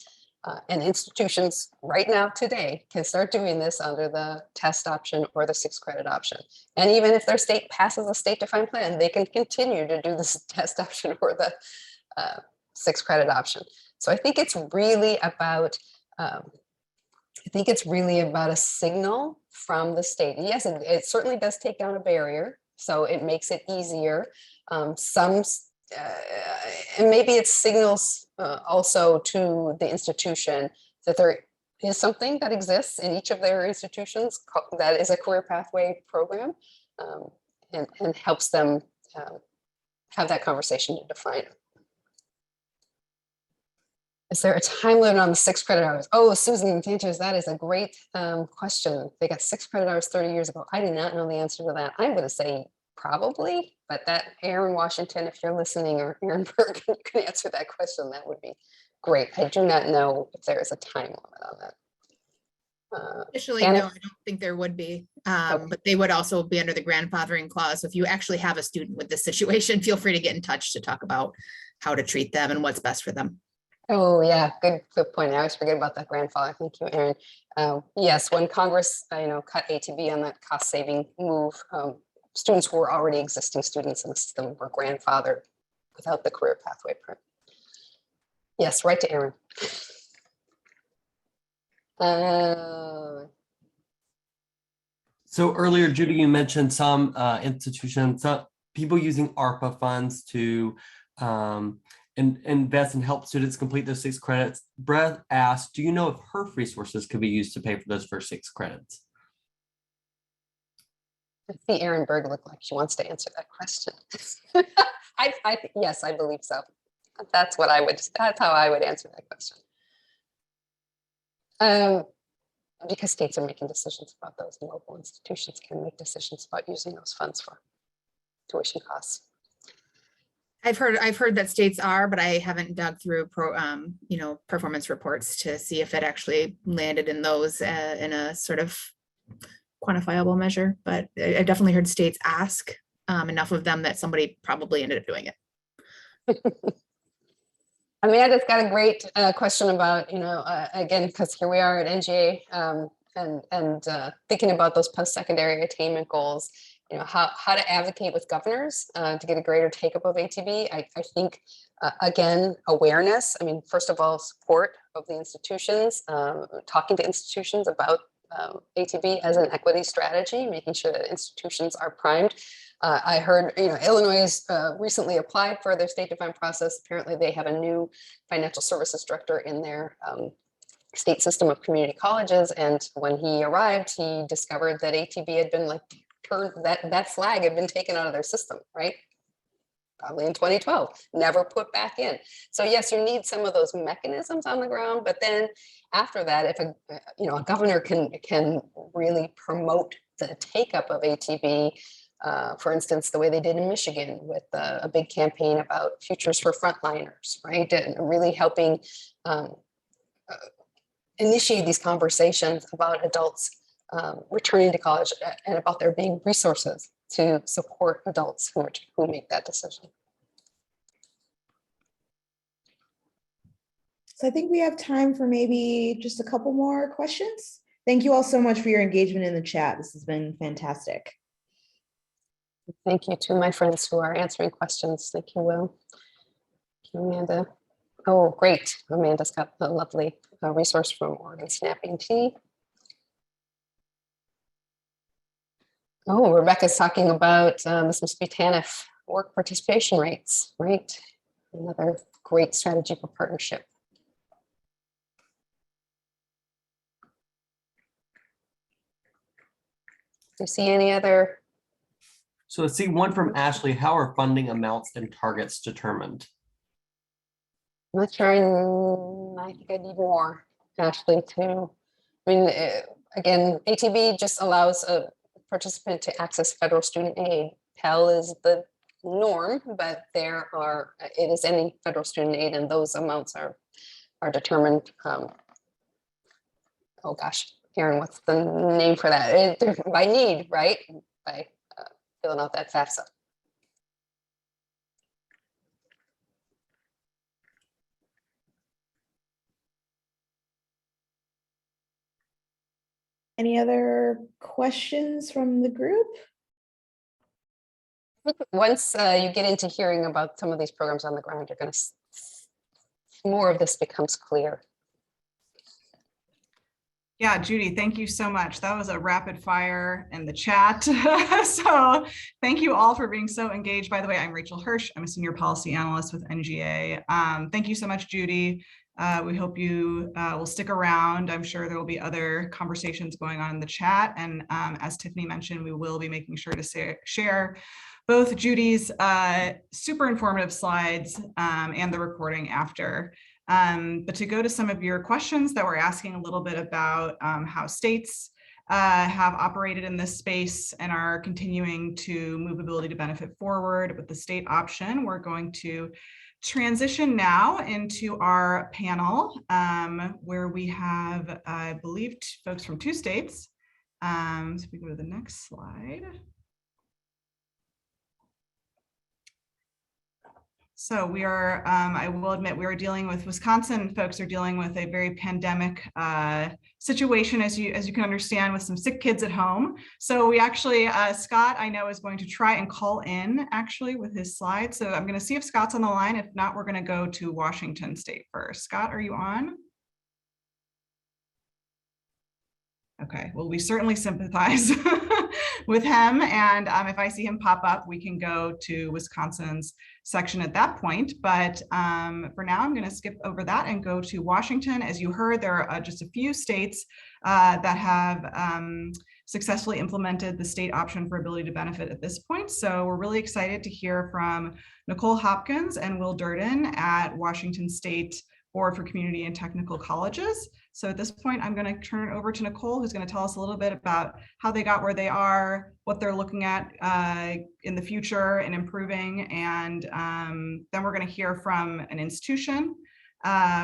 And institutions right now today can start doing this under the test option or the 6 credit option. And even if their state passes a state defined plan, they can continue to do this test option or the 6 credit option. So I think it's really about a signal from the state. And yes, it certainly does take down a barrier. So it makes it easier. And maybe it signals also to the institution that there is something that exists in each of their institutions that is a career pathway program, and helps them have that conversation to define it. Is there a time limit on the 6 credit hours? Oh, Susan Sanchez, that is a great question. They got 6 credit hours 30 years ago. I do not know the answer to that. I'm going to say probably, but that Aaron Washington, if you're listening, or Aaron Berg, you can answer that question. That would be great. I do not know if there is a time limit on that. Officially, no, I don't think there would be, Okay. but they would also be under the grandfathering clause. So if you actually have a student with this situation, feel free to get in touch to talk about how to treat them and what's best for them. Oh yeah, good point. I always forget about that grandfather. Thank you, Aaron. Yes, when Congress, cut ATB on that cost-saving move, students who were already existing students in the system were grandfathered without the career pathway print. Yes, right to Aaron. So earlier, Judy, you mentioned some institutions, some people using ARPA funds to invest and help students complete those 6 credits. Brett asked, do you know if HERF resources could be used to pay for those first 6 credits? I see Aaron Berg look like she wants to answer that question. Yes, I believe so. That's how I would answer that question. Because states are making decisions about those, and local institutions can make decisions about using those funds for tuition costs. I've heard that states are, but I haven't dug through performance reports to see if it actually landed in those in a sort of quantifiable measure. But I definitely heard states ask, enough of them that somebody probably ended up doing it. Amanda's got a great question about, again, because here we are at NGA and thinking about those post-secondary attainment goals. How to advocate with governors to get a greater take-up of ATB. I think, again, awareness. First of all, support of the institutions, talking to institutions about ATB as an equity strategy, making sure that institutions are primed. I heard, Illinois recently applied for their state-defined process. Apparently, they have a new financial services director in their state system of community colleges. And when he arrived, he discovered that ATB had been that flag had been taken out of their system, right? Probably in 2012, never put back in. So yes, you need some of those mechanisms on the ground, but then after that, if a governor can really promote the take up of ATB, for instance, the way they did in Michigan with a big campaign about futures for frontliners, right? And really helping initiate these conversations about adults returning to college and about there being resources to support adults who make that decision. So I think we have time for maybe just a couple more questions. Thank you all so much for your engagement in the chat. This has been fantastic. Thank you to my friends who are answering questions. Thank you, Will. Thank you, Amanda. Oh, great. Amanda's got a lovely resource from Oregon SNAPE. Oh, Rebecca's talking about, this must be TANF, work participation rates, right? Another great strategy for partnership. Do you see any other? So I see one from Ashley. How are funding amounts and targets determined? I'm not sure. I think I need more, Ashley, too. I mean, again, ATB just allows a participant to access federal student aid. Pell is the norm, but it is any federal student aid, and those amounts are determined. Oh gosh, Karen, what's the name for that? By need, right? By filling out that FAFSA. Any other questions from the group? Once you get into hearing about some of these programs on the ground, you're going to more of this becomes clear. Yeah, Judy, thank you so much. That was a rapid fire in the chat. So thank you all for being so engaged. By the way, I'm Rachel Hirsch. I'm a senior policy analyst with NGA. Thank you so much, Judy. We hope you will stick around. I'm sure there will be other conversations going on in the chat. And as Tiffany mentioned, we will be making sure to share both Judy's super informative slides and the recording after. But to go to some of your questions that were asking a little bit about how states have operated in this space and are continuing to move ability to benefit forward with the state option, we're going to transition now into our panel where we have, I believe, folks from 2 states. So if we go to the next slide. So we are, I will admit, we are dealing with Wisconsin. Folks are dealing with a very pandemic situation, as you can understand, with some sick kids at home. So we actually, Scott, I know, is going to try and call in actually with his slides. So I'm going to see if Scott's on the line. If not, we're going to go to Washington State first. Scott, are you on? Okay, well, we certainly sympathize with him. And if I see him pop up, we can go to Wisconsin's section at that point. But for now, I'm going to skip over that and go to Washington. As you heard, there are just a few states that have successfully implemented the state option for ability to benefit at this point. So we're really excited to hear from Nicole Hopkins and Will Durden at Washington State Board for Community and Technical Colleges. So at this point, I'm going to turn it over to Nicole, who's going to tell us a little bit about how they got where they are, what they're looking at in the future and improving. And then we're going to hear from an institution.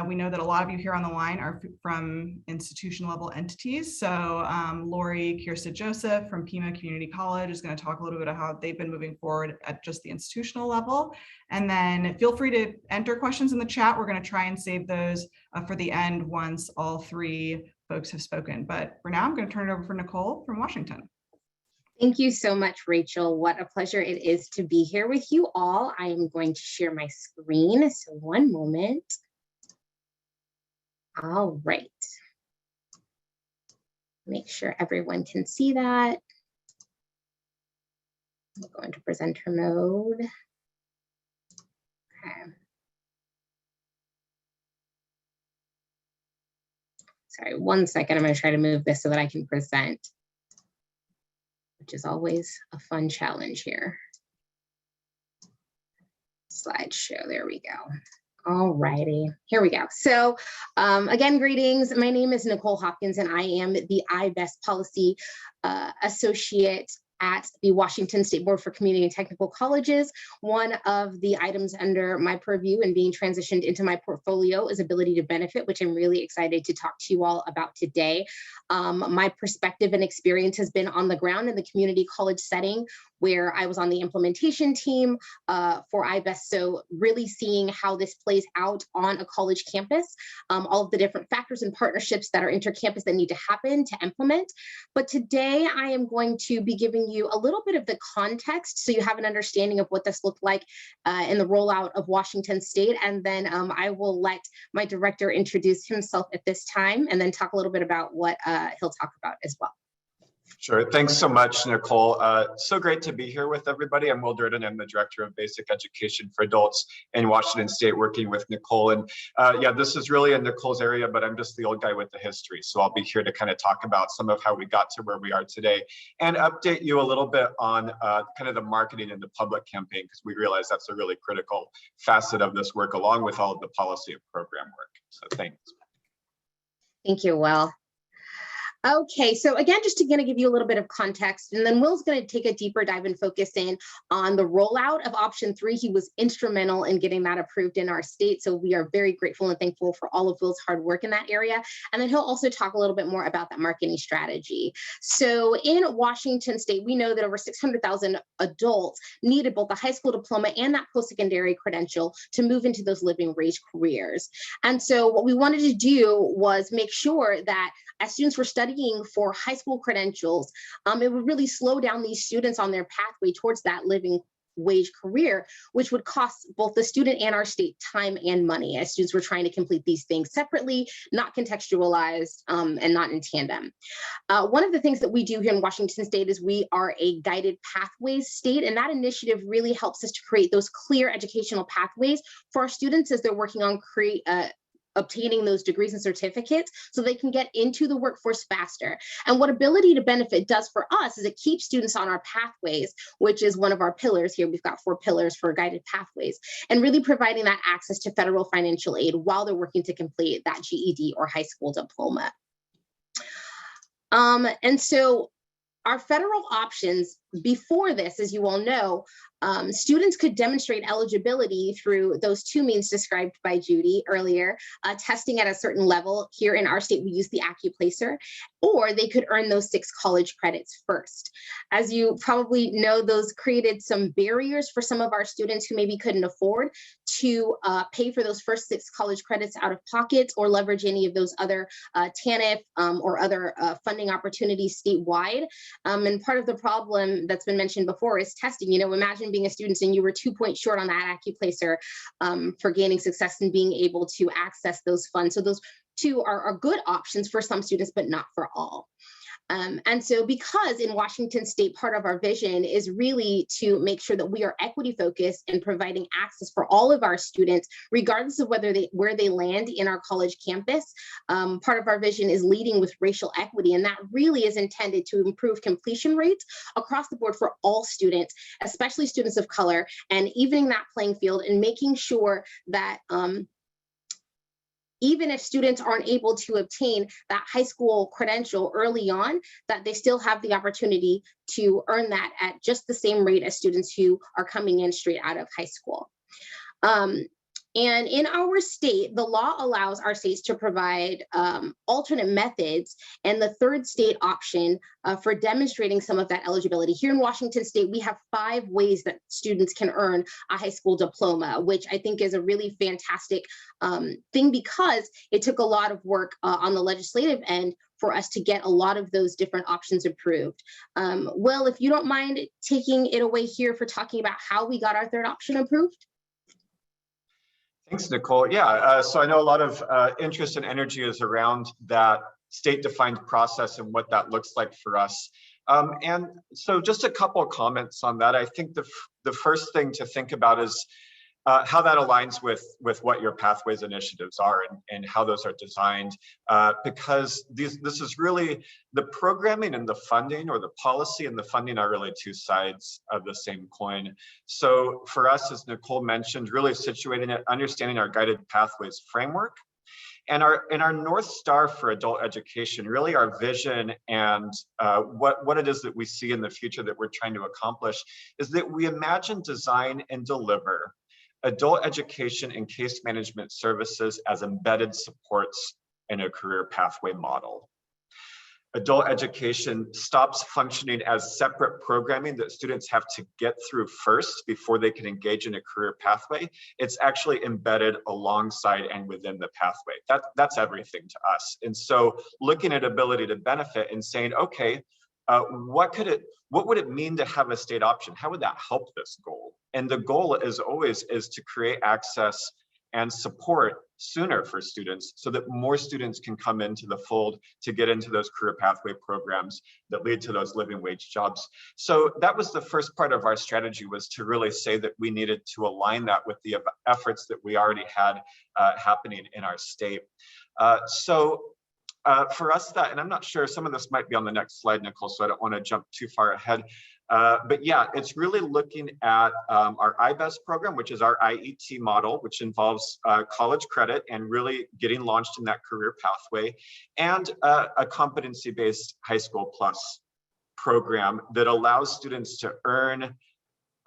We know that a lot of you here on the line are from institution level entities. So Lori Kiersta Joseph from Pima Community College is going to talk a little bit about how they've been moving forward at just the institutional level. And then feel free to enter questions in the chat. We're going to try and save those for the end once all 3 folks have spoken. But for now, I'm going to turn it over for Nicole from Washington. Thank you so much, Rachel. What a pleasure it is to be here with you all. I am going to share my screen. So one moment. All right. Make sure everyone can see that. We'll go into presenter mode. Okay. Sorry, one second. I'm going to try to move this so that I can present, which is always a fun challenge here. Slideshow, there we go. All righty, here we go. So again, greetings. My name is Nicole Hopkins, and I am the iBest Policy Associate at the Washington State Board for Community and Technical Colleges. One of the items under my purview and being transitioned into my portfolio is ability to benefit, which I'm really excited to talk to you all about today. My perspective and experience has been on the ground in the community college setting, where I was on the implementation team for iBest. So really seeing how this plays out on a college campus, all of the different factors and partnerships that are intercampus that need to happen to implement. But today I am going to be giving you a little bit of the context so you have an understanding of what this looked like in the rollout of Washington State. And then I will let my director introduce himself at this time and then talk a little bit about what he'll talk about as well. Sure. Thanks so much, Nicole. So great to be here with everybody. I'm Will Durden. I'm the Director of Basic Education for Adults in Washington State, working with Nicole. And yeah, this is really in Nicole's area, but I'm just the old guy with the history. So I'll be here to kind of talk about some of how we got to where we are today and update you a little bit on kind of the marketing and the public campaign, because we realize that's a really critical facet of this work, along with all of the policy and program work. So thanks. Thank you, Will. Okay, so again, just to kind of give you a little bit of context, and then Will's going to take a deeper dive and focus in on the rollout of option 3. He was instrumental in getting that approved in our state. So we are very grateful and thankful for all of Will's hard work in that area. And then he'll also talk a little bit more about that marketing strategy. So in Washington State, we know that over 600,000 adults needed both a high school diploma and that post-secondary credential to move into those living wage careers. And so what we wanted to do was make sure that as students were studying for high school credentials, it would really slow down these students on their pathway towards that living wage career, which would cost both the student and our state time and money, as students were trying to complete these things separately, not contextualized, and not in tandem. One of the things that we do here in Washington State is we are a guided pathways state, and that initiative really helps us to create those clear educational pathways for our students as they're working on obtaining those degrees and certificates so they can get into the workforce faster. And what Ability to Benefit does for us is it keeps students on our pathways, which is one of our pillars here. We've got 4 pillars for guided pathways, and really providing that access to federal financial aid while they're working to complete that GED or high school diploma. And so our federal options before this, as you all know, students could demonstrate eligibility through those 2 means described by Judy earlier, testing at a certain level. Here in our state, we use the AccuPlacer, or they could earn those 6 college credits first. As you probably know, those created some barriers for some of our students who maybe couldn't afford to pay for those first 6 college credits out of pocket or leverage any of those other TANF or other funding opportunities statewide. And part of the problem that's been mentioned before is testing. You know, imagine being a student and you were 2 points short on that AccuPlacer for gaining success and being able to access those funds. So those 2 are good options for some students, but not for all. And so because in Washington State, part of our vision is really to make sure that we are equity focused and providing access for all of our students, regardless of where they land in our college campus. Part of our vision is leading with racial equity, and that really is intended to improve completion rates across the board for all students, especially students of color, and evening that playing field and making sure that even if students aren't able to obtain that high school credential early on, that they still have the opportunity to earn that at just the same rate as students who are coming in straight out of high school. And in our state, the law allows our states to provide alternate methods, and the 3rd state option for demonstrating some of that eligibility. Here in Washington State, we have 5 ways that students can earn a high school diploma, which I think is a really fantastic thing, because it took a lot of work on the legislative end for us to get a lot of those different options approved. Will, if you don't mind taking it away here for talking about how we got our 3rd option approved. Thanks, Nicole. Yeah, so I know a lot of interest and energy is around that state-defined process and what that looks like for us. And so just a couple of comments on that. I think the first thing to think about is how that aligns with what your pathways initiatives are and how those are designed, because this is really the programming and the funding, or the policy and the funding, are really 2 sides of the same coin. So for us, as Nicole mentioned, really situating it, understanding our guided pathways framework, and our North Star for adult education, really our vision and what it is that we see in the future that we're trying to accomplish, is that we imagine, design, and deliver adult education and case management services as embedded supports in a career pathway model. Adult education stops functioning as separate programming that students have to get through first before they can engage in a career pathway. It's actually embedded alongside and within the pathway. That's everything to us. And so looking at ability to benefit and saying, okay, what would it mean to have a state option? How would that help this goal? And the goal is always to create access and support sooner for students so that more students can come into the fold to get into those career pathway programs that lead to those living wage jobs. So that was the first part of our strategy, was to really say that we needed to align that with the efforts that we already had happening in our state. For us, that, and I'm not sure, some of this might be on the next slide, Nicole, so I don't want to jump too far ahead. But yeah, it's really looking at our IBEST program, which is our IET model, which involves college credit and really getting launched in that career pathway, and a competency-based high school plus program that allows students to earn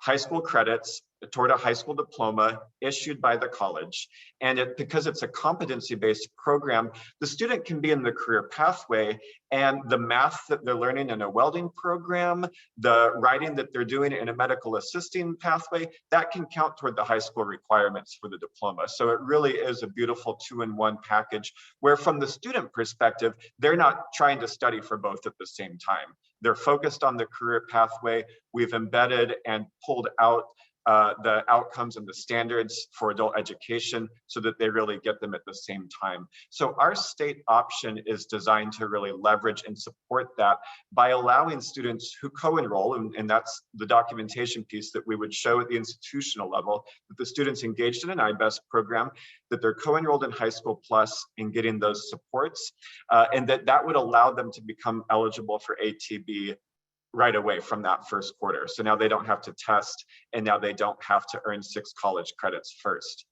high school credits toward a high school diploma issued by the college. And because it's a competency-based program, the student can be in the career pathway, and the math that they're learning in a welding program, the writing that they're doing in a medical assisting pathway, that can count toward the high school requirements for the diploma. So it really is a beautiful two-in-one package, where from the student perspective, they're not trying to study for both at the same time. They're focused on the career pathway. We've embedded and pulled out the outcomes and the standards for adult education so that they really get them at the same time. So our state option is designed to really leverage and support that by allowing students who co-enroll, and that's the documentation piece that we would show at the institutional level, that the students engaged in an IBEST program, that they're co-enrolled in high school plus in getting those supports, and that would allow them to become eligible for ATB right away from that first quarter. So now they don't have to test, and now they don't have to earn 6 college credits first.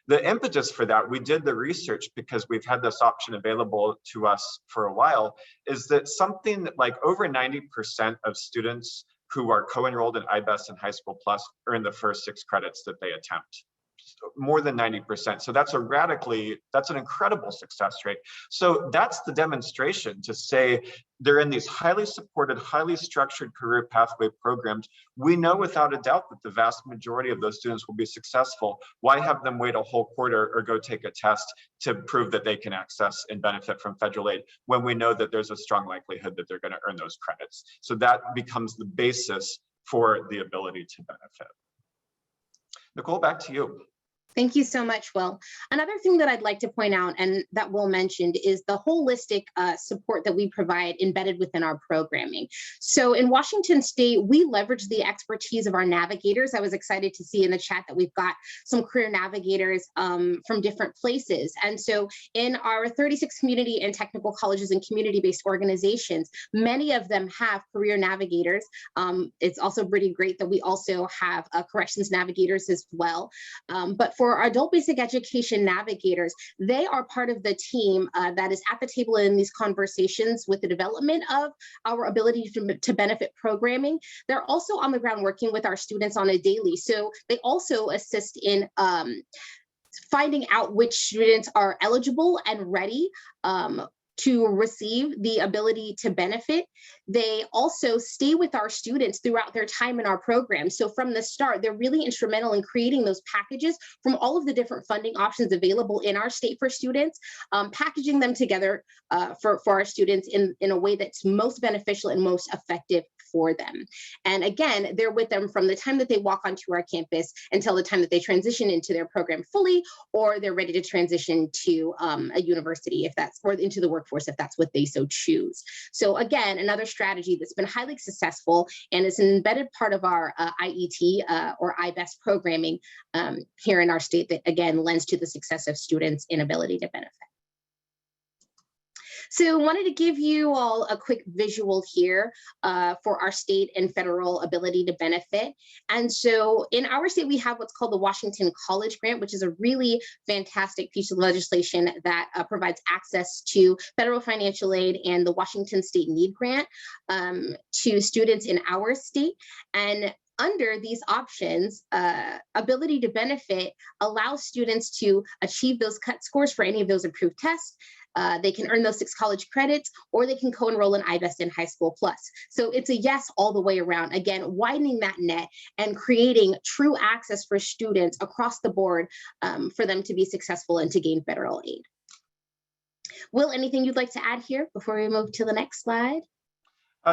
The impetus for that, we did the research because we've had this option available to us for a while, is that something like over 90% of students who are co-enrolled in IBEST and High School Plus earn the first 6 credits that they attempt. More than 90%. So that's an incredible success rate. So that's the demonstration to say they're in these highly supported, highly structured career pathway programs. We know without a doubt that the vast majority of those students will be successful. Why have them wait a whole quarter or go take a test to prove that they can access and benefit from federal aid when we know that there's a strong likelihood that they're going to earn those credits? So that becomes the basis for the ability to benefit. Nicole, back to you. Thank you so much, Will. Another thing that I'd like to point out, and that Will mentioned, is the holistic support that we provide embedded within our programming. So in Washington State, we leverage the expertise of our navigators. I was excited to see in the chat that we've got some career navigators from different places. And so in our 36 community and technical colleges and community-based organizations, many of them have career navigators. It's also pretty great that we also have corrections navigators as well. But for our adult basic education navigators, they are part of the team that is at the table in these conversations with the development of our ability to benefit programming. They're also on the ground working with our students on a daily. So they also assist in finding out which students are eligible and ready to receive the ability to benefit. They also stay with our students throughout their time in our program. So from the start, they're really instrumental in creating those packages from all of the different funding options available in our state for students, packaging them together for our students in a way that's most beneficial and most effective for them. And again, they're with them from the time that they walk onto our campus until the time that they transition into their program fully, or they're ready to transition to a university, or into the workforce, if that's what they so choose. So again, another strategy that's been highly successful and is an embedded part of our IET or IBEST programming here in our state that again lends to the success of students' inability to benefit. So I wanted to give you all a quick visual here for our state and federal ability to benefit. And so in our state, we have what's called the Washington College Grant, which is a really fantastic piece of legislation that provides access to federal financial aid and the Washington State Need Grant to students in our state. And under these options, ability to benefit allows students to achieve those cut scores for any of those approved tests. They can earn those 6 college credits, or they can co-enroll in IBEST and High School Plus. So it's a yes all the way around. Again, widening that net and creating true access for students across the board for them to be successful and to gain federal aid. Will, anything you'd like to add here before we move to the next slide?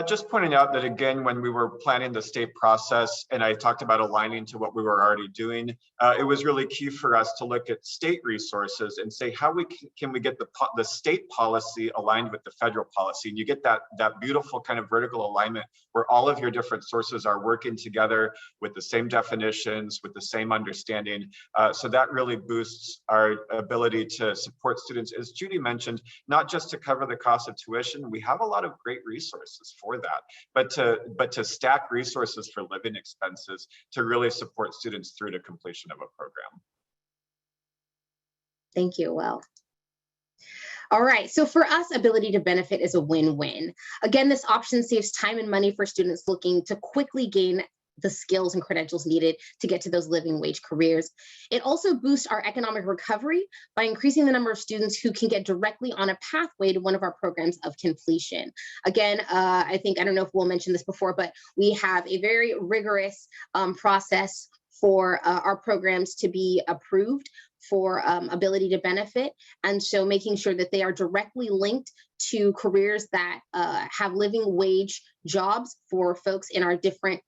Just pointing out that again, when we were planning the state process and I talked about aligning to what we were already doing, it was really key for us to look at state resources and say how can we get the state policy aligned with the federal policy. And you get that beautiful kind of vertical alignment where all of your different sources are working together with the same definitions, with the same understanding. So that really boosts our ability to support students, as Judy mentioned, not just to cover the cost of tuition. We have a lot of great resources for that, but to stack resources for living expenses to really support students through to completion of a program. Thank you. Well, all right. So for us, ability to benefit is a win-win. Again, this option saves time and money for students looking to quickly gain the skills and credentials needed to get to those living wage careers. It also boosts our economic recovery by increasing the number of students who can get directly on a pathway to one of our programs of completion. Again, I don't know if we'll mention this before, but we have a very rigorous process for our programs to be approved for ability to benefit. And so making sure that they are directly linked to careers that have living wage jobs for folks in our different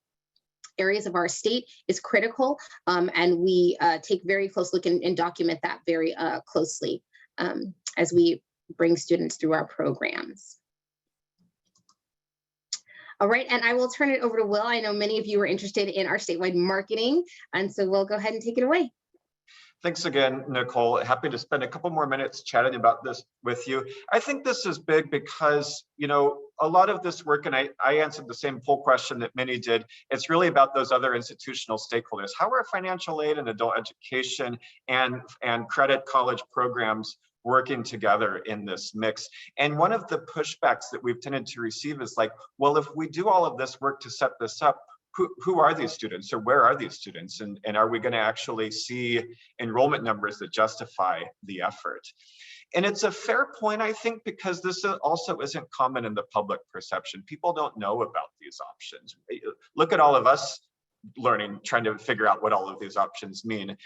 areas of our state is critical, and we take very close look and document that very closely as we bring students through our programs. All right, and I will turn it over to Will. I know many of you are interested in our statewide marketing, and so we'll go ahead and take it away. Thanks again, Nicole. Happy to spend a couple more minutes chatting about this with you. I think this is big because, you know, a lot of this work, and I answered the same poll question that many did, it's really about those other institutional stakeholders. How are financial aid and adult education and credit college programs working together in this mix? And one of the pushbacks that we've tended to receive is like, well, if we do all of this work to set this up, who are these students or where are these students? And are we going to actually see enrollment numbers that justify the effort? And it's a fair point, I think, because this also isn't common in the public perception. People don't know about these options. Look at all of us trying to figure out what all of these options mean.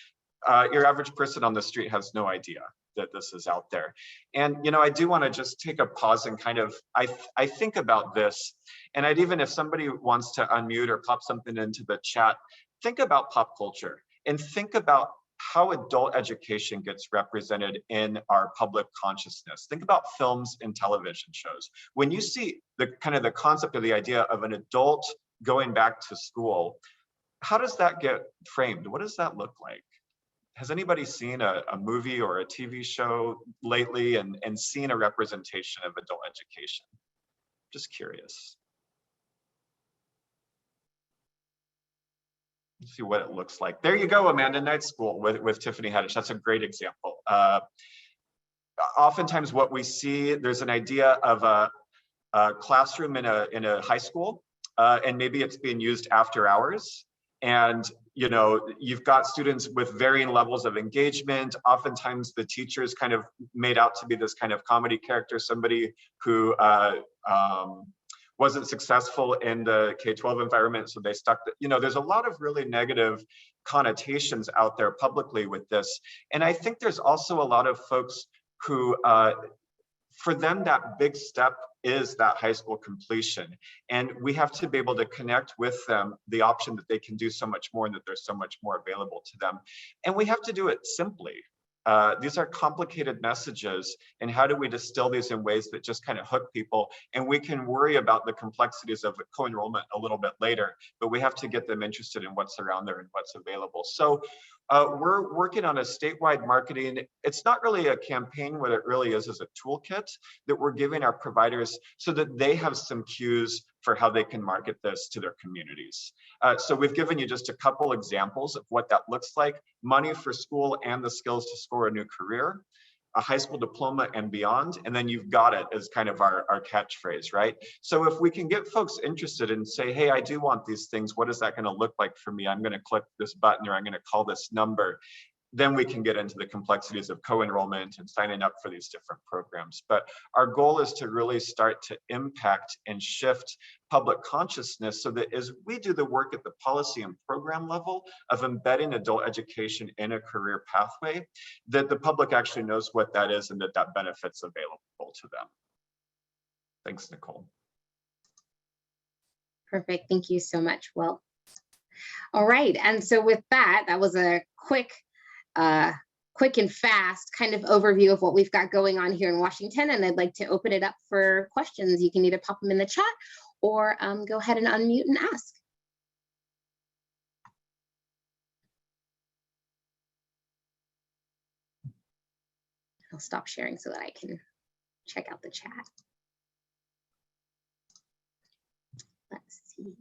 Your average person on the street has no idea that this is out there. And, you know, I do want to just take a pause and kind of, I think about this, and even if somebody wants to unmute or pop something into the chat, think about pop culture and think about how adult education gets represented in our public consciousness. Think about films and television shows. When you see the concept of the idea of an adult going back to school, how does that get framed? What does that look like? Has anybody seen a movie or a TV show lately and seen a representation of adult education? Just curious. Let's see what it looks like. There you go, Amanda, Night School with Tiffany Haddish. That's a great example. Oftentimes what we see, there's an idea of a classroom in a high school, and maybe it's being used after hours. And you know, you've got students with varying levels of engagement. Oftentimes the teacher is kind of made out to be this kind of comedy character, somebody who wasn't successful in the K-12 environment, so they stuck. You know, there's a lot of really negative connotations out there publicly with this. And I think there's also a lot of folks who, for them, that big step is that high school completion. And we have to be able to connect with them the option that they can do so much more and that there's so much more available to them. And we have to do it simply. These are complicated messages, and how do we distill these in ways that just kind of hook people? And we can worry about the complexities of co-enrollment a little bit later, but we have to get them interested in what's around there and what's available. So we're working on a statewide marketing. It's not really a campaign. What it really is a toolkit that we're giving our providers so that they have some cues for how they can market this to their communities. So we've given you just a couple examples of what that looks like: money for school and the skills to score a new career, a high school diploma and beyond, and then you've got it as kind of our catchphrase, right? So if we can get folks interested and say, hey, I do want these things, what is that going to look like for me? I'm going to click this button or I'm going to call this number. Then we can get into the complexities of co-enrollment and signing up for these different programs. But our goal is to really start to impact and shift public consciousness so that as we do the work at the policy and program level of embedding adult education in a career pathway, that the public actually knows what that is and that that benefit's available to them. Thanks, Nicole. Perfect. Thank you so much, Will. All right. And so with that, that was a quick and fast kind of overview of what we've got going on here in Washington. And I'd like to open it up for questions. You can either pop them in the chat or go ahead and unmute and ask. I'll stop sharing so that I can check out the chat. Let's see.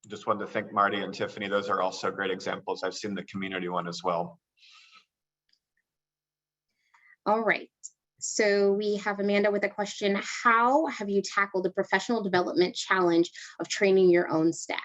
Just wanted to thank Marty and Tiffany. Those are also great examples. I've seen the community one as well. All right. So we have Amanda with a question. How have you tackled the professional development challenge of training your own staff?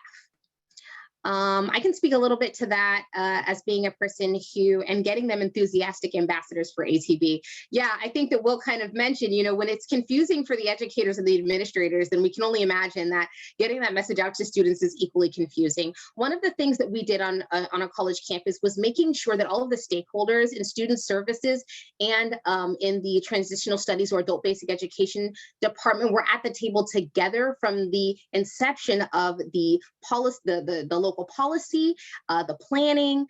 I can speak a little bit to that as being a person who and getting them enthusiastic ambassadors for ATB. Yeah, I think that Will kind of mentioned, you know, when it's confusing for the educators and the administrators, then we can only imagine that getting that message out to students is equally confusing. One of the things that we did on a college campus was making sure that all of the stakeholders in student services and in the transitional studies or adult basic education department were at the table together from the inception of the policy, the local policy, the planning.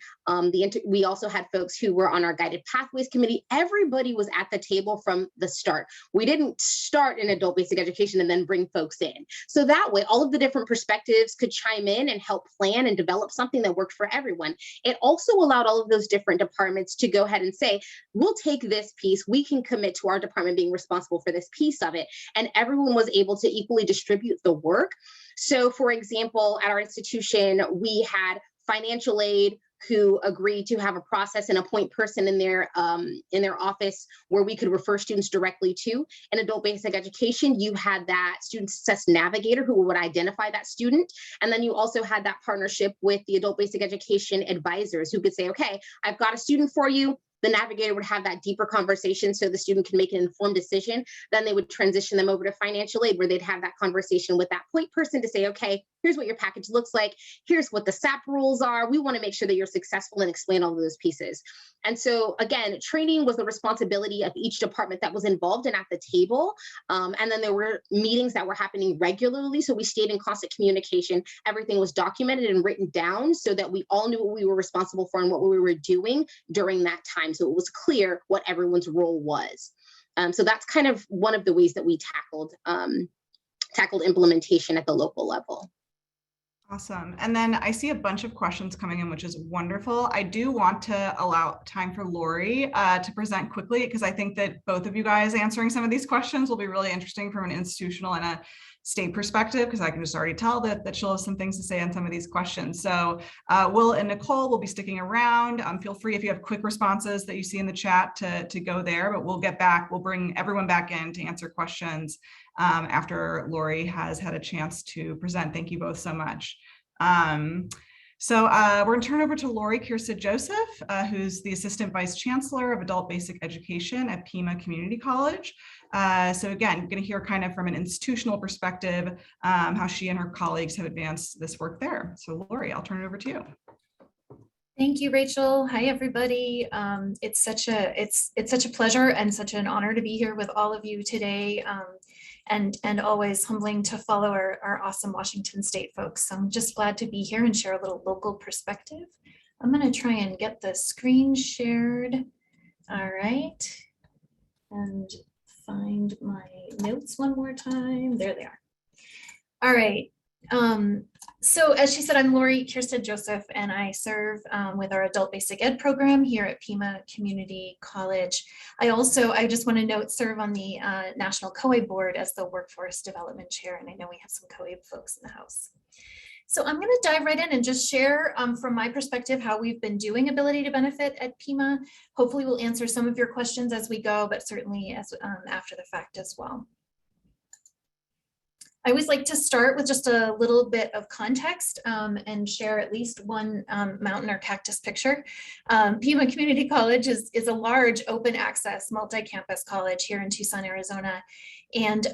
We also had folks who were on our guided pathways committee. Everybody was at the table from the start. We didn't start in adult basic education and then bring folks in. So that way, all of the different perspectives could chime in and help plan and develop something that worked for everyone. It also allowed all of those different departments to go ahead and say, we'll take this piece, we can commit to our department being responsible for this piece of it. And everyone was able to equally distribute the work. So for example, at our institution, we had financial aid who agreed to have a process and a point person in their office where we could refer students directly to. In adult basic education, you had that student success navigator who would identify that student. And then you also had that partnership with the adult basic education advisors who could say, okay, I've got a student for you. The navigator would have that deeper conversation so the student can make an informed decision. Then they would transition them over to financial aid where they'd have that conversation with that point person to say, okay, here's what your package looks like. Here's what the SAP rules are. We want to make sure that you're successful and explain all of those pieces. And so again, training was the responsibility of each department that was involved and at the table. And then there were meetings that were happening regularly. So we stayed in constant communication. Everything was documented and written down so that we all knew what we were responsible for and what we were doing during that time. So it was clear what everyone's role was. So that's kind of one of the ways that we tackled implementation at the local level. Awesome. And then I see a bunch of questions coming in, which is wonderful. I do want to allow time for Lori to present quickly, because I think that both of you guys answering some of these questions will be really interesting from an institutional and a state perspective, because I can just already tell that she'll have some things to say on some of these questions. So Will and Nicole will be sticking around. Feel free if you have quick responses that you see in the chat to go there, but we'll bring everyone back in to answer questions after Lori has had a chance to present. Thank you both so much. So we're going to turn over to Lori Kierstead-Joseph, who's the Assistant Vice Chancellor of Adult Basic Education at Pima Community College. So again, going to hear kind of from an institutional perspective how she and her colleagues have advanced this work there. So Lori, I'll turn it over to you. Thank you, Rachel. Hi, everybody. It's such a pleasure and such an honor to be here with all of you today. And always humbling to follow our awesome Washington State folks. So I'm just glad to be here and share a little local perspective. I'm going to try and get the screen shared. All right. And find my notes one more time. There they are. All right. So as she said, I'm Lori Kierstead-Joseph, and I serve with our adult basic ed program here at Pima Community College. I just want to note, serve on the National COABE board as the Workforce Development Chair, and I know we have some COABE folks in the house. So I'm going to dive right in and just share from my perspective how we've been doing ability to benefit at Pima. Hopefully we'll answer some of your questions as we go, but certainly as after the fact as well. I always like to start with just a little bit of context and share at least one mountain or cactus picture. Pima Community College is a large open access multi-campus college here in Tucson, Arizona. And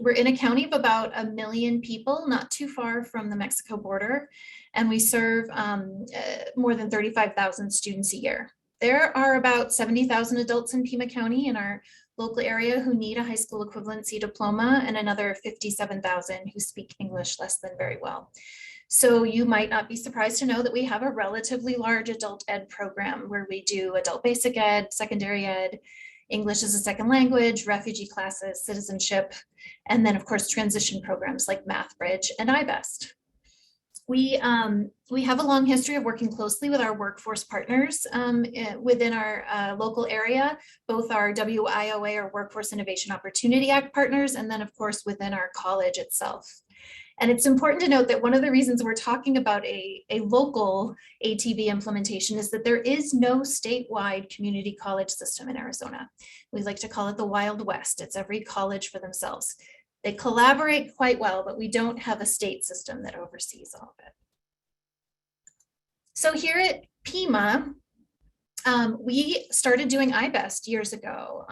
we're in a county of about 1 million people, not too far from the Mexico border. And we serve more than 35,000 students a year. There are about 70,000 adults in Pima County, and our local area who need a high school equivalency diploma and another 57,000 who speak English less than very well. So you might not be surprised to know that we have a relatively large adult ed program where we do adult basic ed, secondary ed, English as a second language, refugee classes, citizenship, and then of course transition programs like MathBridge and iBest. We have a long history of working closely with our workforce partners within our local area, both our WIOA or Workforce Innovation Opportunity Act partners, and then of course within our college itself. And it's important to note that one of the reasons we're talking about a local ATB implementation is that there is no statewide community college system in Arizona. We like to call it the Wild West. It's every college for themselves. They collaborate quite well, but we don't have a state system that oversees all of it. So here at PIMA, we started doing iBest years ago.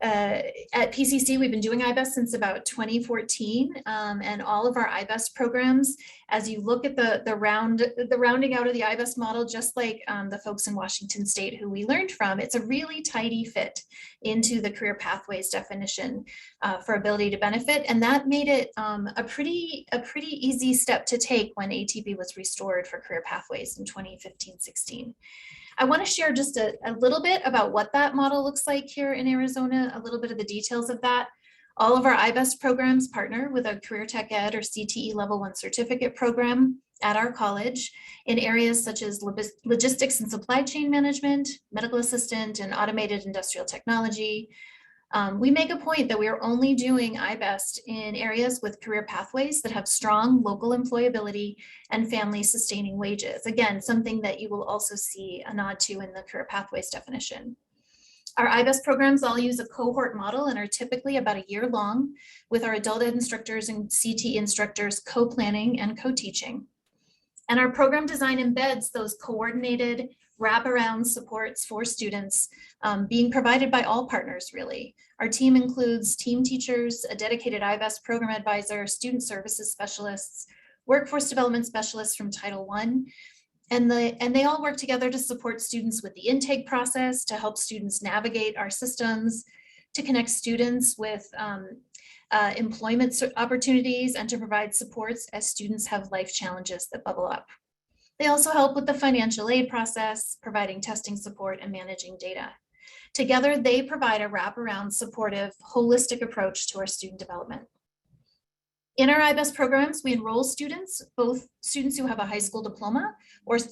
At PCC, we've been doing iBest since about 2014, and all of our iBest programs, as you look at the rounding out of the iBest model, just like the folks in Washington State who we learned from, it's a really tidy fit into the career pathways definition for ability to benefit, and that made it a pretty easy step to take when ATB was restored for career pathways in 2015-16. I want to share just a little bit about what that model looks like here in Arizona, a little bit of the details of that. All of our iBest programs partner with a Career Tech Ed or CTE Level 1 certificate program at our college in areas such as logistics and supply chain management, medical assistant, and automated industrial technology. We make a point that we are only doing iBest in areas with career pathways that have strong local employability and family sustaining wages. Again, something that you will also see a nod to in the career pathways definition. Our iBest programs all use a cohort model and are typically about a year long, with our adult ed instructors and CT instructors co-planning and co-teaching. And our program design embeds those coordinated wraparound supports for students being provided by all partners, really. Our team includes team teachers, a dedicated iBest program advisor, student services specialists, workforce development specialists from Title I, and they all work together to support students with the intake process, to help students navigate our systems, to connect students with employment opportunities, and to provide supports as students have life challenges that bubble up. They also help with the financial aid process, providing testing support and managing data. Together, they provide a wraparound, supportive, holistic approach to our student development. In our iBest programs, we enroll students, both students who have a high school diploma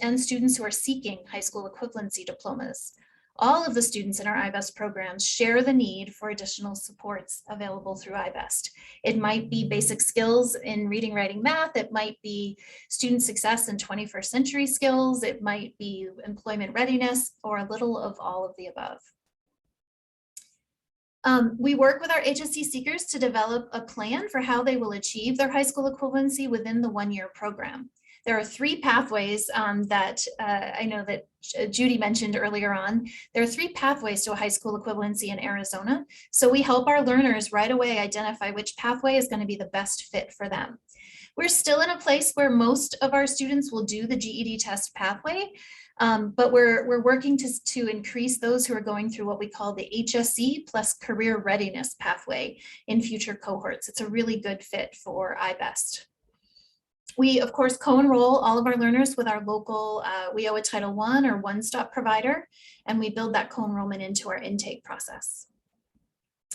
and students who are seeking high school equivalency diplomas. All of the students in our iBest programs share the need for additional supports available through iBest. It might be basic skills in reading, writing, math. It might be student success in 21st century skills. It might be employment readiness, or a little of all of the above. We work with our HSC seekers to develop a plan for how they will achieve their high school equivalency within the one-year program. There are three pathways that I know that Judy mentioned earlier on. There are three pathways to a high school equivalency in Arizona. So we help our learners right away identify which pathway is going to be the best fit for them. We're still in a place where most of our students will do the GED test pathway, but we're working to increase those who are going through what we call the HSE plus career readiness pathway in future cohorts. It's a really good fit for iBest. We, of course, co-enroll all of our learners with our local WIOA Title I or one-stop provider, and we build that co-enrollment into our intake process.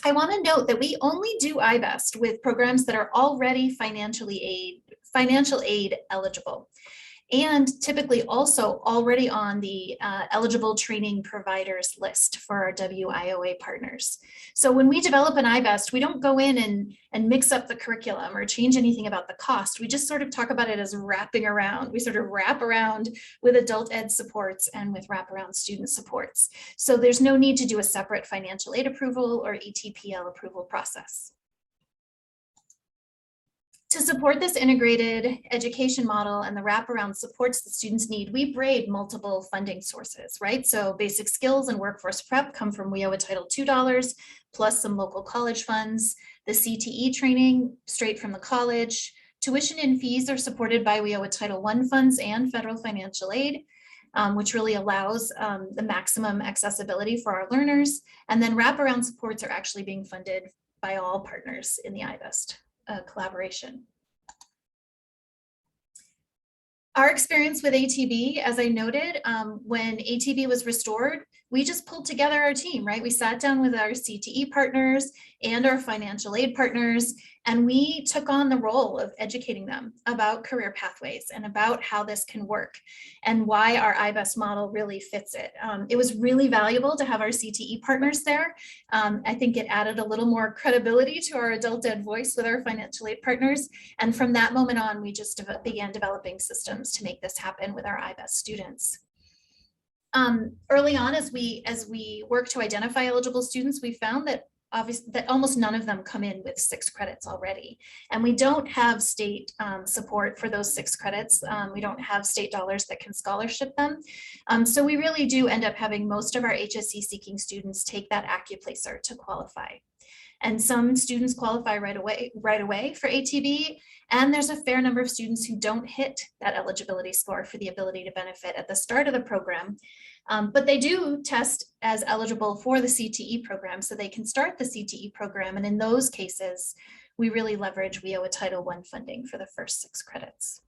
I want to note that we only do iBest with programs that are already financial aid eligible, and typically also already on the eligible training providers list for our WIOA partners. So when we develop an iBest, we don't go in and mix up the curriculum or change anything about the cost. We just sort of talk about it as wrapping around. We sort of wrap around with adult ed supports and with wraparound student supports. So there's no need to do a separate financial aid approval or ETPL approval process. To support this integrated education model and the wraparound supports that students need, we braid multiple funding sources, right? So basic skills and workforce prep come from WIOA Title II dollars, plus some local college funds. The CTE training straight from the college. Tuition and fees are supported by WIOA Title I funds and federal financial aid. which really allows the maximum accessibility for our learners. And then wraparound supports are actually being funded by all partners in the iBest collaboration. Our experience with ATB, as I noted, when ATB was restored, we just pulled together our team, right? We sat down with our CTE partners and our financial aid partners, and we took on the role of educating them about career pathways and about how this can work and why our iBest model really fits it. It was really valuable to have our CTE partners there. I think it added a little more credibility to our adult ed voice with our financial aid partners. And from that moment on, we just began developing systems to make this happen with our iBest students. Early on, as we work to identify eligible students, we found that almost none of them come in with 6 credits already. And we don't have state support for those 6 credits. We don't have state dollars that can scholarship them. So we really do end up having most of our HSE seeking students take that AccuPlacer to qualify. And some students qualify right away for ATB. And there's a fair number of students who don't hit that eligibility score for the ability to benefit at the start of the program. But they do test as eligible for the CTE program, so they can start the CTE program. And in those cases, we really leverage WIOA Title I funding for the first 6 credits.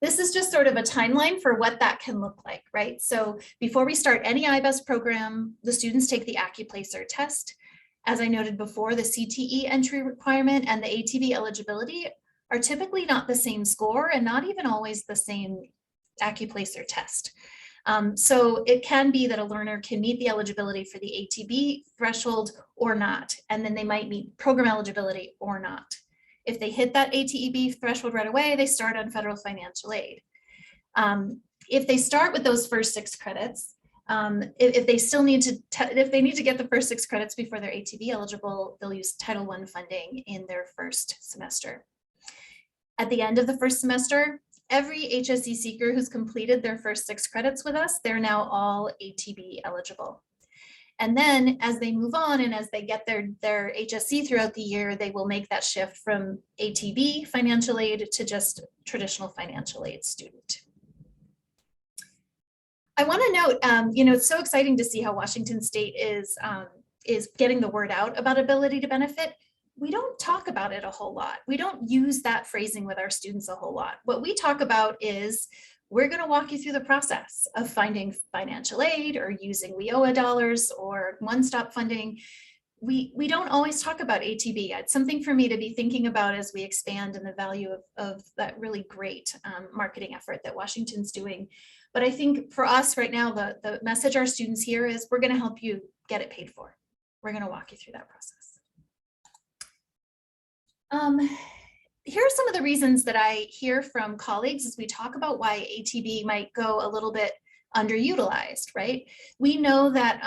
This is just sort of a timeline for what that can look like, right? So before we start any iBest program, the students take the AccuPlacer test. As I noted before, the CTE entry requirement and the ATB eligibility are typically not the same score and not even always the same AccuPlacer test. So it can be that a learner can meet the eligibility for the ATB threshold or not, and then they might meet program eligibility or not. If they hit that ATB threshold right away, they start on federal financial aid. If they start with those first 6 credits, if they still need to, if they need to get the first 6 credits before they're ATB eligible, they'll use Title I funding in their first semester. At the end of the first semester, every HSE seeker who's completed their first 6 credits with us, they're now all ATB eligible. And then as they move on and as they get their HSE throughout the year, they will make that shift from ATB financial aid to just traditional financial aid student. I want to note, you know, it's so exciting to see how Washington State is getting the word out about ability to benefit. We don't talk about it a whole lot. We don't use that phrasing with our students a whole lot. What we talk about is we're going to walk you through the process of finding financial aid or using WIOA dollars or one-stop funding. We don't always talk about ATB. It's something for me to be thinking about as we expand in the value of that really great marketing effort that Washington's doing. But I think for us right now, the message our students hear is we're going to help you get it paid for. We're going to walk you through that process. Here are some of the reasons that I hear from colleagues as we talk about why ATB might go a little bit underutilized, right? We know that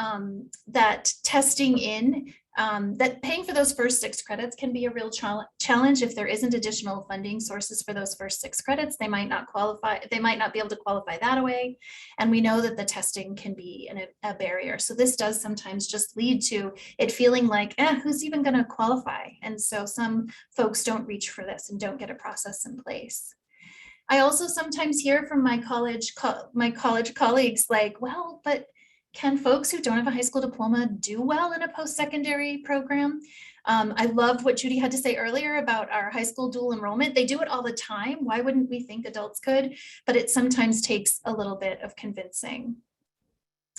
that testing in, that paying for those first 6 credits can be a real challenge. If there isn't additional funding sources for those first 6 credits, they might not qualify, they might not be able to qualify that away. And we know that the testing can be a barrier. So this does sometimes just lead to it feeling like, who's even going to qualify? And so some folks don't reach for this and don't get a process in place. I also sometimes hear from my college colleagues like, well, but can folks who don't have a high school diploma do well in a post-secondary program? I loved what Judy had to say earlier about our high school dual enrollment. They do it all the time. Why wouldn't we think adults could? But it sometimes takes a little bit of convincing.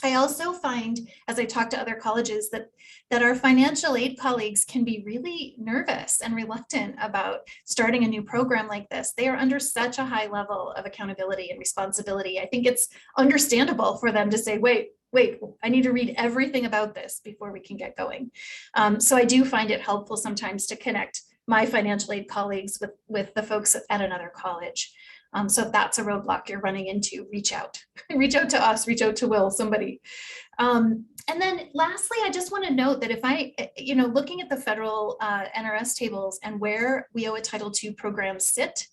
I also find, as I talk to other colleges, that our financial aid colleagues can be really nervous and reluctant about starting a new program like this. They are under such a high level of accountability and responsibility. I think it's understandable for them to say, wait, I need to read everything about this before we can get going. So I do find it helpful sometimes to connect my financial aid colleagues with the folks at another college. So if that's a roadblock you're running into, reach out. Reach out to us, reach out to Will, somebody. And then lastly, I just want to note that if looking at the federal NRS tables and where WIOA Title II programs sit,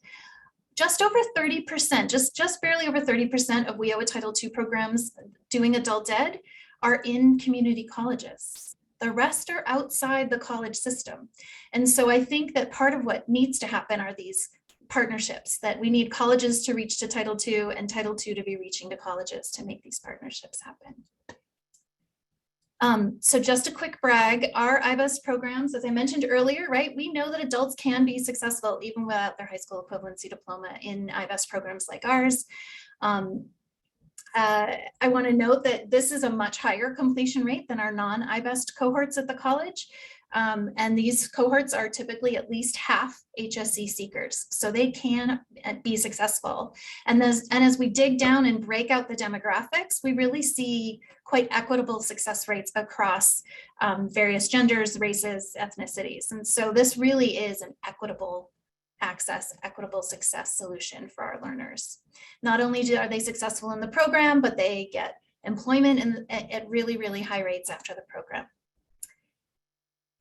just over 30%, just barely over 30% of WIOA Title II programs doing adult ed are in community colleges. The rest are outside the college system. And so I think that part of what needs to happen are these partnerships, that we need colleges to reach to Title II and Title II to be reaching to colleges to make these partnerships happen. So just a quick brag, our IBEST programs, as I mentioned earlier, right, we know that adults can be successful even without their high school equivalency diploma in IBEST programs like ours. I want to note that this is a much higher completion rate than our non-IBEST cohorts at the college. And these cohorts are typically at least half HSC seekers, so they can be successful. And as we dig down and break out the demographics, we really see quite equitable success rates across various genders, races, ethnicities. And so this really is an equitable access, equitable success solution for our learners. Not only are they successful in the program, but they get employment at really, really high rates after the program.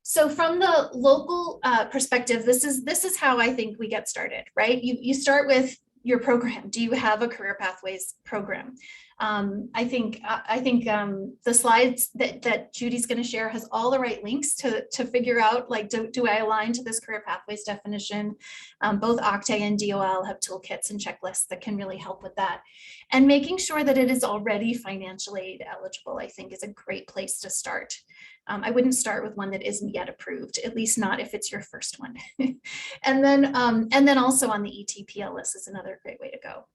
So from the local perspective, this is how I think we get started, right? You start with your program. Do you have a career pathways program? I think the slides that Judy's going to share has all the right links to figure out, like, do I align to this career pathways definition? Both Octane and DOL have toolkits and checklists that can really help with that. And making sure that it is already financial aid eligible, I think, is a great place to start. I wouldn't start with one that isn't yet approved, at least not if it's your first one. and then also on the ETPL list is another great way to go.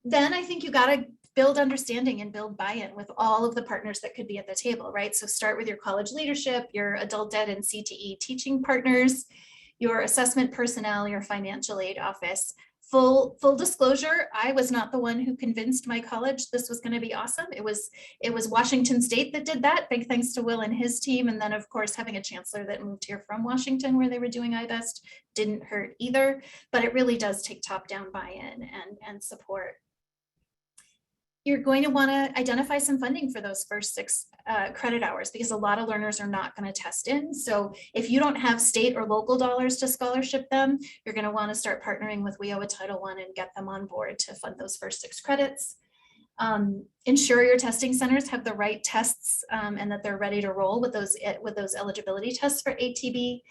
Then I think you got to build understanding and build buy-in with all of the partners that could be at the table, right? So start with your college leadership, your adult ed and CTE teaching partners, your assessment personnel, your financial aid office. Full disclosure, I was not the one who convinced my college this was going to be awesome. It was Washington State that did that. Big thanks to Will and his team. And then of course, having a chancellor that moved here from Washington where they were doing IBEST didn't hurt either, but it really does take top-down buy-in and support. You're going to want to identify some funding for those first 6 credit hours, because a lot of learners are not going to test in. So if you don't have state or local dollars to scholarship them, you're going to want to start partnering with WIOA Title I and get them on board to fund those first 6 credits. Ensure your testing centers have the right tests and that they're ready to roll with those eligibility tests for ATB.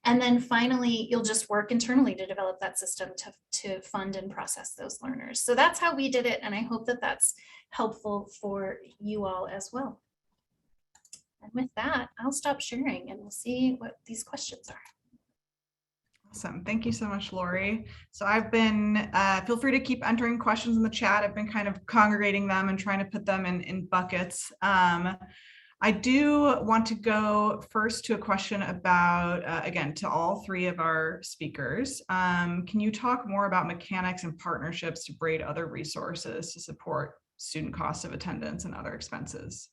And then finally, you'll just work internally to develop that system to fund and process those learners. So that's how we did it. And I hope that that's helpful for you all as well. And with that, I'll stop sharing and we'll see what these questions are. Awesome. Thank you so much, Lori. So I've been, feel free to keep entering questions in the chat. I've been kind of congregating them and trying to put them in buckets. I do want to go first to a question about, again, to all 3 of our speakers. Can you talk more about mechanics and partnerships to braid other resources to support student cost of attendance and other expenses?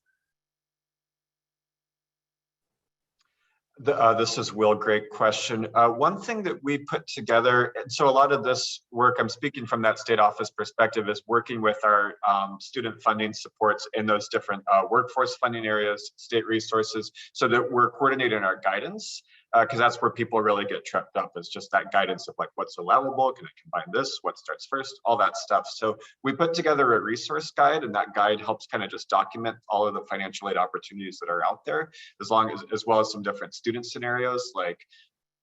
This is Will, great question. One thing that we put together, and so a lot of this work, I'm speaking from that state office perspective, is working with our student funding supports in those different workforce funding areas, state resources, so that we're coordinating our guidance, because that's where people really get tripped up, is just that guidance of like, what's allowable, can I combine this, what starts first, all that stuff. So we put together a resource guide, and that guide helps kind of just document all of the financial aid opportunities that are out there, as well as some different student scenarios, like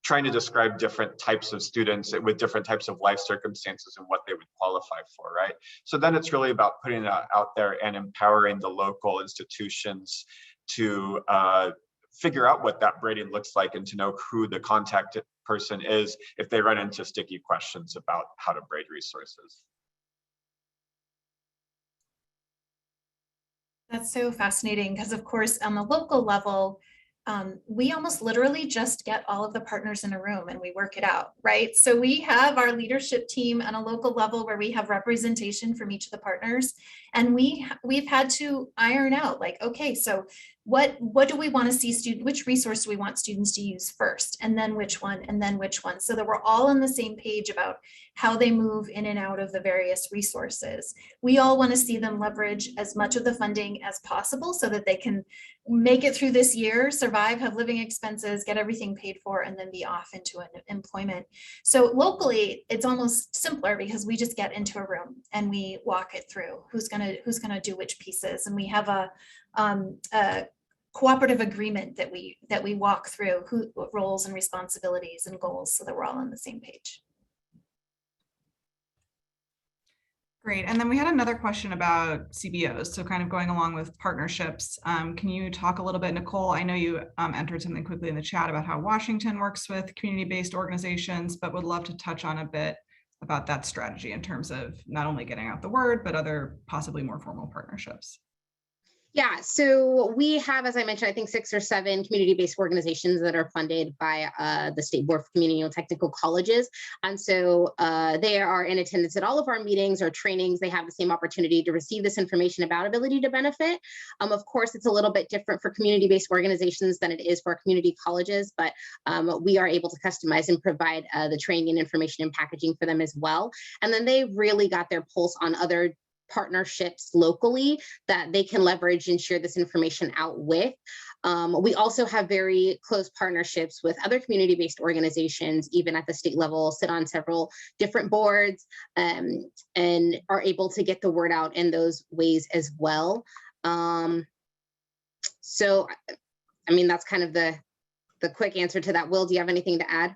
trying to describe different types of students with different types of life circumstances and what they would qualify for, right? So then it's really about putting that out there and empowering the local institutions to figure out what that braiding looks like and to know who the contact person is if they run into sticky questions about how to braid resources. That's so fascinating because, of course, on the local level, we almost literally just get all of the partners in a room and we work it out, right? So we have our leadership team on a local level where we have representation from each of the partners, and we've had to iron out, like, okay, so what do we want to see which resource do we want students to use first, and then which one, and then which one, so that we're all on the same page about how they move in and out of the various resources. We all want to see them leverage as much of the funding as possible so that they can make it through this year, survive, have living expenses, get everything paid for, and then be off into an employment. So locally, it's almost simpler because we just get into a room and we walk it through who's gonna do which pieces, and we have a cooperative agreement that we walk through who roles and responsibilities and goals so that we're all on the same page. Great. And then we had another question about CBOs. So kind of going along with partnerships, can you talk a little bit, Nicole? I know you entered something quickly in the chat about how Washington works with community-based organizations, but would love to touch on a bit about that strategy in terms of not only getting out the word, but other possibly more formal partnerships. Yeah, so we have, as I mentioned, I think 6 or 7 community-based organizations that are funded by the State Board of Community and Technical Colleges. And so they are in attendance at all of our meetings or trainings. They have the same opportunity to receive this information about ability to benefit. Of course, it's a little bit different for community-based organizations than it is for community colleges, but we are able to customize and provide the training and information and packaging for them as well. And then they really got their pulse on other partnerships locally that they can leverage and share this information out with. We also have very close partnerships with other community-based organizations, even at the state level, sit on several different boards, and are able to get the word out in those ways as well. So, I mean, that's kind of the quick answer to that. Will, do you have anything to add?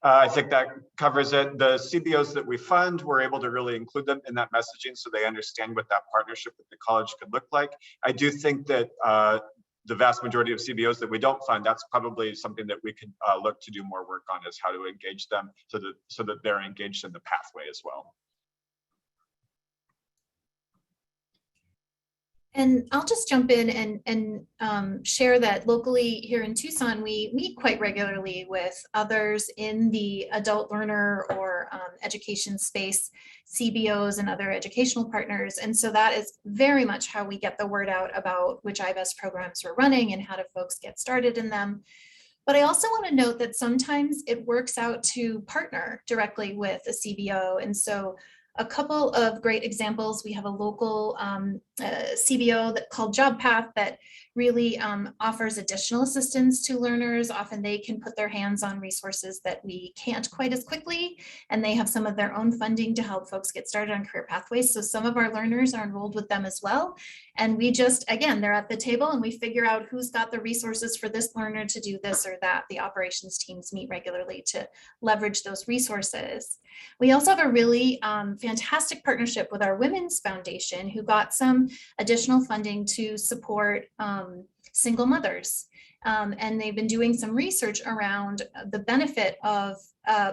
I think that covers it. The CBOs that we fund, we're able to really include them in that messaging so they understand what that partnership with the college could look like. I do think that the vast majority of CBOs that we don't fund, that's probably something that we could look to do more work on, is how to engage them so that they're engaged in the pathway as well. And I'll just jump in and share that locally here in Tucson, we meet quite regularly with others in the adult learner or education space, CBOs and other educational partners. And so that is very much how we get the word out about which IBEST programs we're running and how do folks get started in them. But I also want to note that sometimes it works out to partner directly with a CBO. And so a couple of great examples. We have a local CBO called Job Path that really offers additional assistance to learners. Often they can put their hands on resources that we can't quite as quickly, and they have some of their own funding to help folks get started on career pathways. So some of our learners are enrolled with them as well. And we just, again, they're at the table and we figure out who's got the resources for this learner to do this or that. The operations teams meet regularly to leverage those resources. We also have a really fantastic partnership with our Women's Foundation, who got some additional funding to support single mothers. And they've been doing some research around the benefit of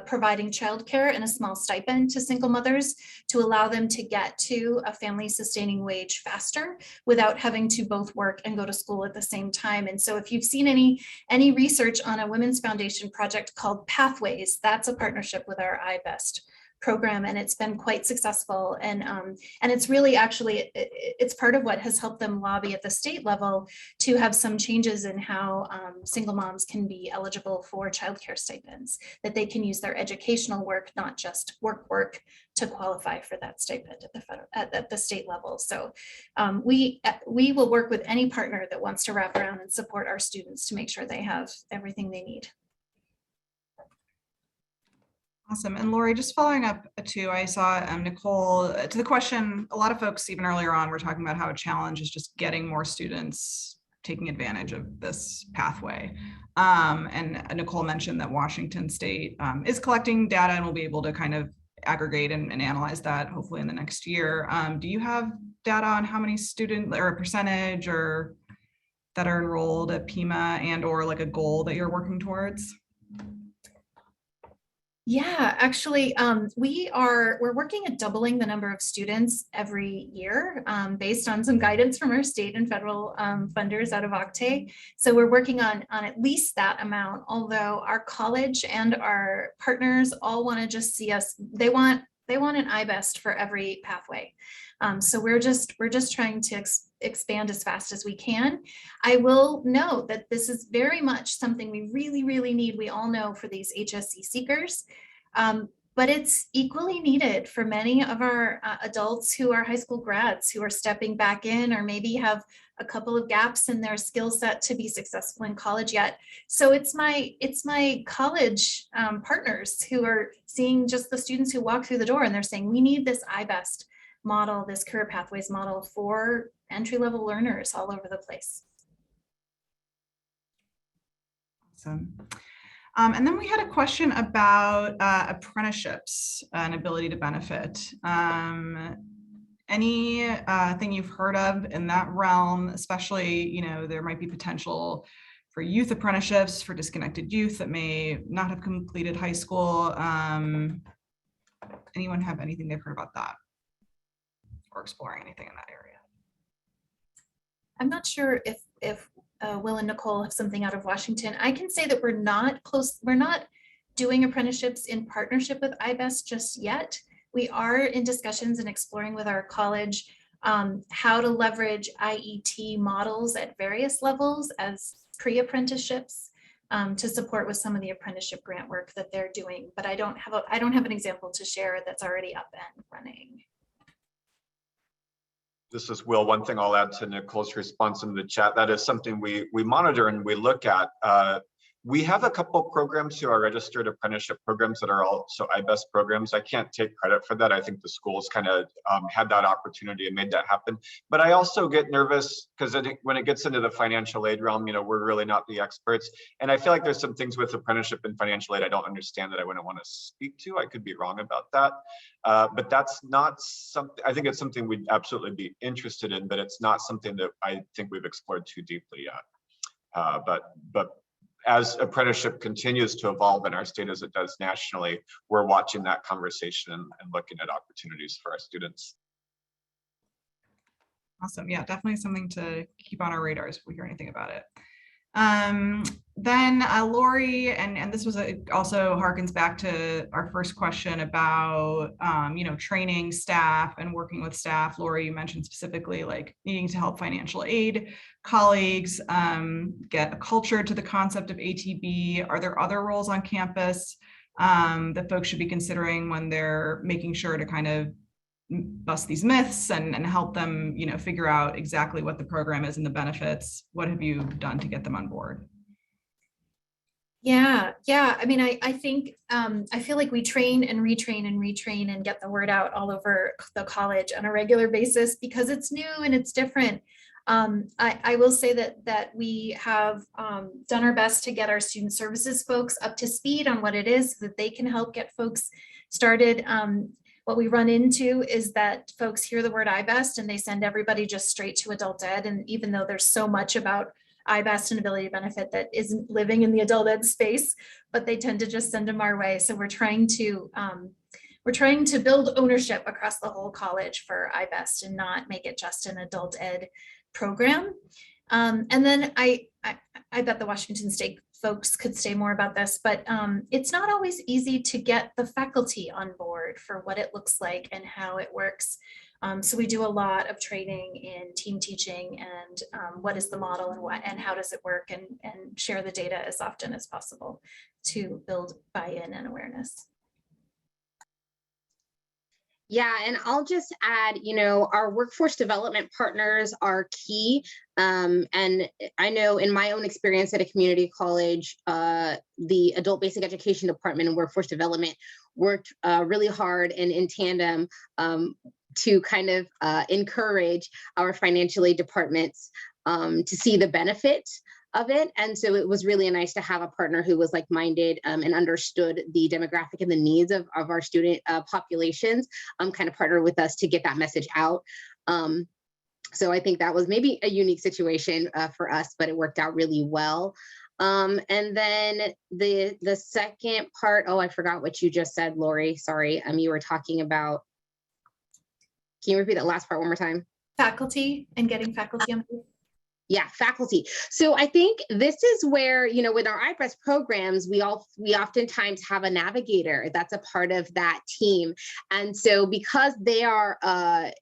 providing childcare and a small stipend to single mothers to allow them to get to a family sustaining wage faster without having to both work and go to school at the same time. And so if you've seen any research on a Women's Foundation project called Pathways, that's a partnership with our IBEST program, and it's been quite successful. And it's really actually, it's part of what has helped them lobby at the state level to have some changes in how single moms can be eligible for childcare stipends, that they can use their educational work, not just work to qualify for that stipend at the state level. So we will work with any partner that wants to wrap around and support our students to make sure they have everything they need. Awesome. And Lori, just following up too, I saw Nicole, to the question, a lot of folks even earlier on were talking about how a challenge is just getting more students taking advantage of this pathway. And Nicole mentioned that Washington State is collecting data and will be able to kind of aggregate and analyze that hopefully in the next year. Do you have data on how many students or a percentage or that are enrolled at PIMA and or like a goal that you're working towards? Yeah, actually, we're working at doubling the number of students every year based on some guidance from our state and federal funders out of Octave. So we're working on at least that amount, although our college and our partners all want to just see us, they want an IBEST for every pathway. So we're just trying to expand as fast as we can. I will note that this is very much something we really, really need. We all know for these HSC seekers, but it's equally needed for many of our adults who are high school grads who are stepping back in or maybe have a couple of gaps in their skill set to be successful in college yet. So it's my college partners who are seeing just the students who walk through the door and they're saying, we need this IBEST model, this career pathways model for entry-level learners all over the place. Awesome. And then we had a question about apprenticeships and ability to benefit. Anything you've heard of in that realm, especially, you know, there might be potential for youth apprenticeships for disconnected youth that may not have completed high school. Anyone have anything they've heard about that or exploring anything in that area? I'm not sure if Will and Nicole have something out of Washington. I can say that we're not close. We're not doing apprenticeships in partnership with IBEST just yet. We are in discussions and exploring with our college how to leverage IET models at various levels as pre-apprenticeships to support with some of the apprenticeship grant work that they're doing. But I don't have an example to share that's already up and running. This is Will. One thing I'll add to Nicole's response in the chat, that is something we monitor and we look at. We have a couple programs who are registered apprenticeship programs that are also IBEST programs. I can't take credit for that. I think the schools kind of had that opportunity and made that happen. But I also get nervous because when it gets into the financial aid realm, you know, we're really not the experts. And I feel like there's some things with apprenticeship and financial aid I don't understand that I wouldn't want to speak to. I could be wrong about that. But that's not something, I think it's something we'd absolutely be interested in, but it's not something that I think we've explored too deeply yet. But as apprenticeship continues to evolve in our state as it does nationally, we're watching that conversation and looking at opportunities for our students. Awesome. Yeah, definitely something to keep on our radars if we hear anything about it. Then Lori, and this was also harkens back to our first question about, you know, training staff and working with staff. Lori, you mentioned specifically like needing to help financial aid colleagues get a culture to the concept of ATB. Are there other roles on campus that folks should be considering when they're making sure to kind of bust these myths and help them, you know, figure out exactly what the program is and the benefits? What have you done to get them on board? Yeah. I mean, I think I feel like we train and retrain and get the word out all over the college on a regular basis because it's new and it's different. I will say that we have done our best to get our student services folks up to speed on what it is so that they can help get folks started. What we run into is that folks hear the word IBEST and they send everybody just straight to adult ed. And even though there's so much about IBEST and ability to benefit that isn't living in the adult ed space, but they tend to just send them our way. So we're trying to build ownership across the whole college for IBEST and not make it just an adult ed program. And then I bet the Washington State folks could say more about this, but it's not always easy to get the faculty on board for what it looks like and how it works. So we do a lot of training in team teaching and what is the model and how does it work, and share the data as often as possible to build buy-in and awareness. Yeah, and I'll just add, you know, our workforce development partners are key. And I know in my own experience at a community college, the adult basic education department and workforce development worked really hard and in tandem to kind of encourage our financial aid departments to see the benefits of it. And so it was really nice to have a partner who was like-minded and understood the demographic and the needs of our student populations, kind of partner with us to get that message out. So I think that was maybe a unique situation for us, but it worked out really well. And then the second part, oh, I forgot what you just said, Lori, sorry. You were talking about, can you repeat that last part one more time? Faculty and getting faculty on board. Yeah, faculty. So I think this is where, you know, with our IBEST programs, we oftentimes have a navigator that's a part of that team. And so because they are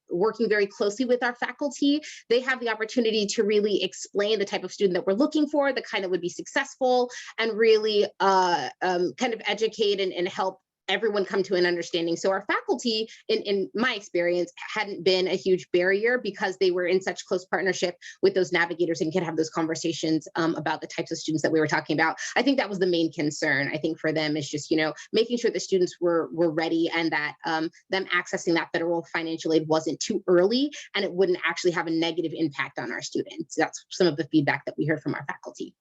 working very closely with our faculty, they have the opportunity to really explain the type of student that we're looking for, the kind that would be successful, and really kind of educate and help everyone come to an understanding. So our faculty, in my experience, hadn't been a huge barrier because they were in such close partnership with those navigators and could have those conversations about the types of students that we were talking about. I think that was the main concern, I think, for them, is just, you know, making sure the students were ready and that them accessing that federal financial aid wasn't too early and it wouldn't actually have a negative impact on our students. That's some of the feedback that we heard from our faculty.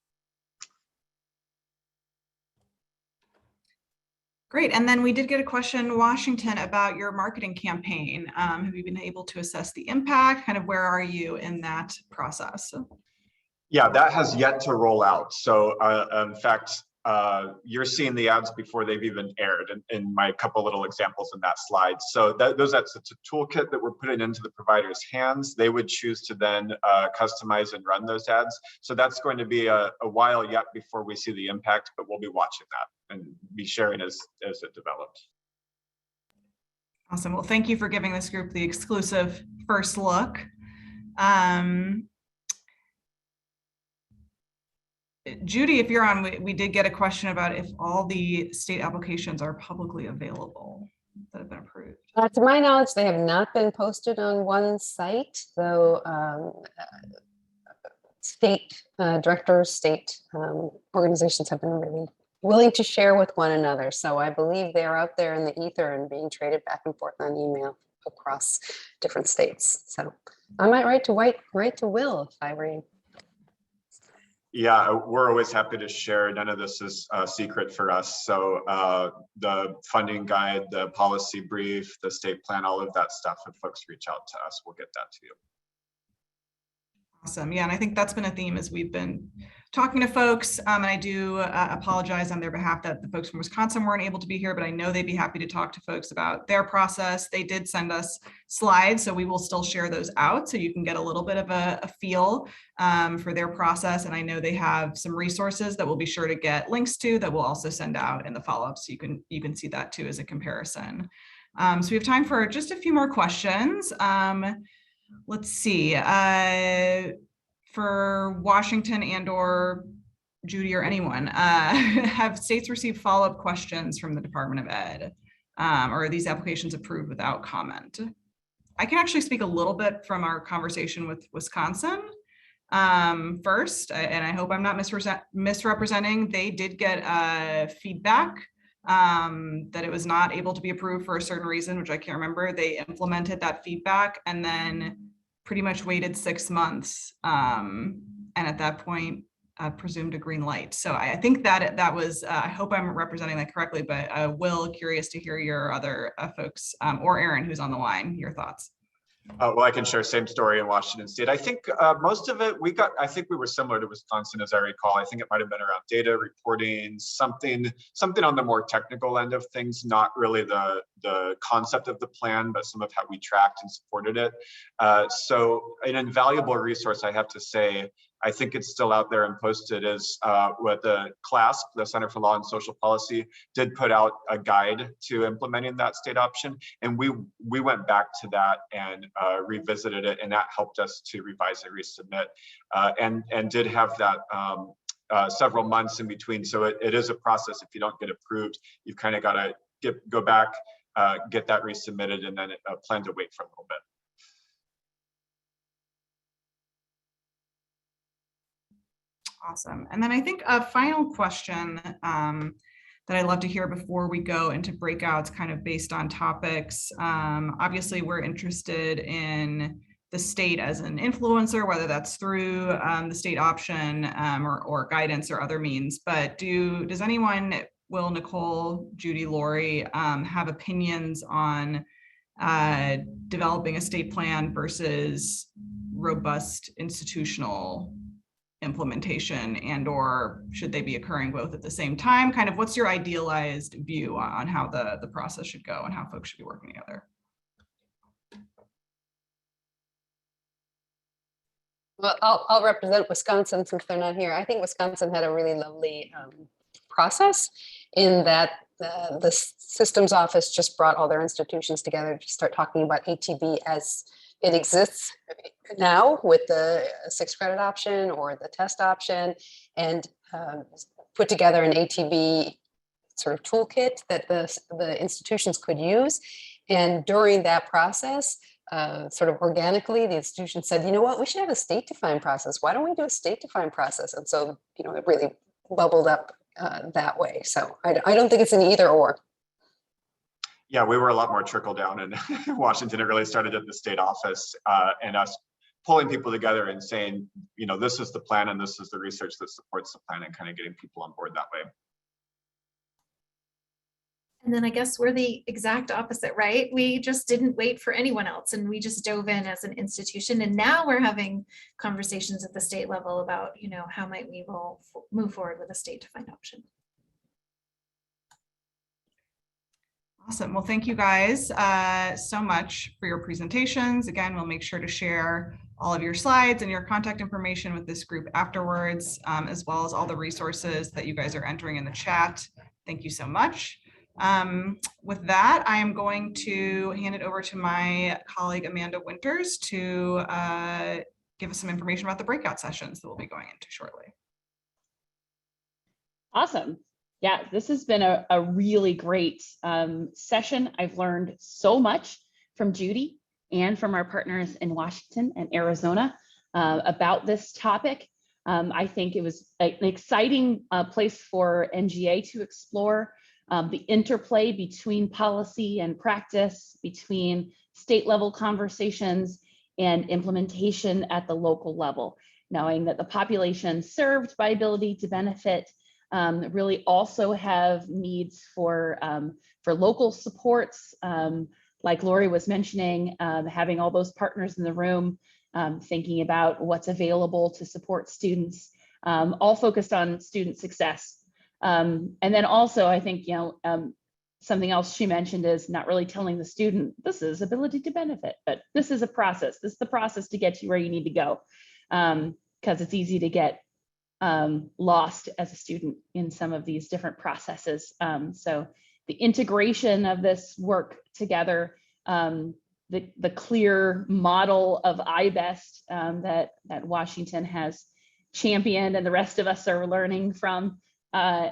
Great. And then we did get a question, Washington, about your marketing campaign. Have you been able to assess the impact? Kind of where are you in that process? Yeah, that has yet to roll out. So in fact, you're seeing the ads before they've even aired in my couple little examples in that slide. So that's a toolkit that we're putting into the provider's hands. They would choose to then customize and run those ads. So that's going to be a while yet before we see the impact, but we'll be watching that and be sharing as it develops. Awesome. Well, thank you for giving this group the exclusive first look. Judy, if you're on, we did get a question about if all the state applications are publicly available that have been approved. To my knowledge, they have not been posted on one site, though state directors, state organizations have been really willing to share with one another. So I believe they're out there in the ether and being traded back and forth on email across different states. So I might write to Will if I were you. Yeah, we're always happy to share. None of this is a secret for us. So the funding guide, the policy brief, the state plan, all of that stuff, if folks reach out to us, we'll get that to you. Awesome. Yeah, and I think that's been a theme as we've been talking to folks. And I do apologize on their behalf that the folks from Wisconsin weren't able to be here, but I know they'd be happy to talk to folks about their process. They did send us slides, so we will still share those out so you can get a little bit of a feel for their process. And I know they have some resources that we'll be sure to get links to that we'll also send out in the follow-up, so you can see that too as a comparison. So we have time for just a few more questions. Let's see, for Washington and/or Judy or anyone, have states received follow-up questions from the Department of Ed, or are these applications approved without comment? I can actually speak a little bit from our conversation with Wisconsin first, and I hope I'm not misrepresenting. They did get feedback that it was not able to be approved for a certain reason, which I can't remember. They implemented that feedback and then pretty much waited 6 months. And at that point, presumed a green light. So I think that was, I hope I'm representing that correctly, but Will, curious to hear your other folks, or Aaron, who's on the line, your thoughts. Well, I can share same story in Washington State. I think most of it I think we were similar to Wisconsin, as I recall. I think it might have been around data reporting, something on the more technical end of things, not really the concept of the plan, but some of how we tracked and supported it. So an invaluable resource, I have to say, I think it's still out there and posted, is what the CLASP, the Center for Law and Social Policy, did put out a guide to implementing that state option. And we went back to that and revisited it, and that helped us to revise and resubmit, and did have that several months in between. So it is a process. If you don't get approved, you've kind of got to go back, get that resubmitted, and then plan to wait for a little bit. Awesome. And then I think a final question that I'd love to hear before we go into breakouts, kind of based on topics. Obviously, we're interested in the state as an influencer, whether that's through the state option or guidance or other means. But does anyone, Will, Nicole, Judy, Lori, have opinions on developing a state plan versus robust institutional implementation, and/or should they be occurring both at the same time? Kind of what's your idealized view on how the process should go and how folks should be working together? Well, I'll represent Wisconsin since they're not here. I think Wisconsin had a really lovely process in that the systems office just brought all their institutions together to start talking about ATB as it exists now, with the 6 credit option or the test option, and put together an ATB sort of toolkit that the institutions could use. And during that process, sort of organically, the institution said, you know what, we should have a state-defined process. Why don't we do a state-defined process? And so, it really bubbled up that way. So I don't think it's an either or. Yeah, we were a lot more trickle down in Washington. It really started at the state office, and us pulling people together and saying, this is the plan and this is the research that supports the plan, and kind of getting people on board that way. then I guess we're the exact opposite, right? We just didn't wait for anyone else and we just dove in as an institution. And now we're having conversations at the state level about, how might we move forward with a state-defined option. Awesome. Well, thank you guys so much for your presentations. Again, we'll make sure to share all of your slides and your contact information with this group afterwards, as well as all the resources that you guys are entering in the chat. Thank you so much. With that, I am going to hand it over to my colleague, Amanda Winters, to give us some information about the breakout sessions that we'll be going into shortly. Awesome. Yeah, this has been a really great session. I've learned so much from Judy and from our partners in Washington and Arizona about this topic. I think it was an exciting place for NGA to explore the interplay between policy and practice, between state level conversations and implementation at the local level, knowing that the population served by ability to benefit really also have needs for local supports, like Lori was mentioning, having all those partners in the room, thinking about what's available to support students, all focused on student success. And then also, I think, something else she mentioned is not really telling the student, this is ability to benefit, but this is a process. This is the process to get you where you need to go, because it's easy to get lost as a student in some of these different processes. So the integration of this work together, the clear model of iBest that Washington has championed and the rest of us are learning from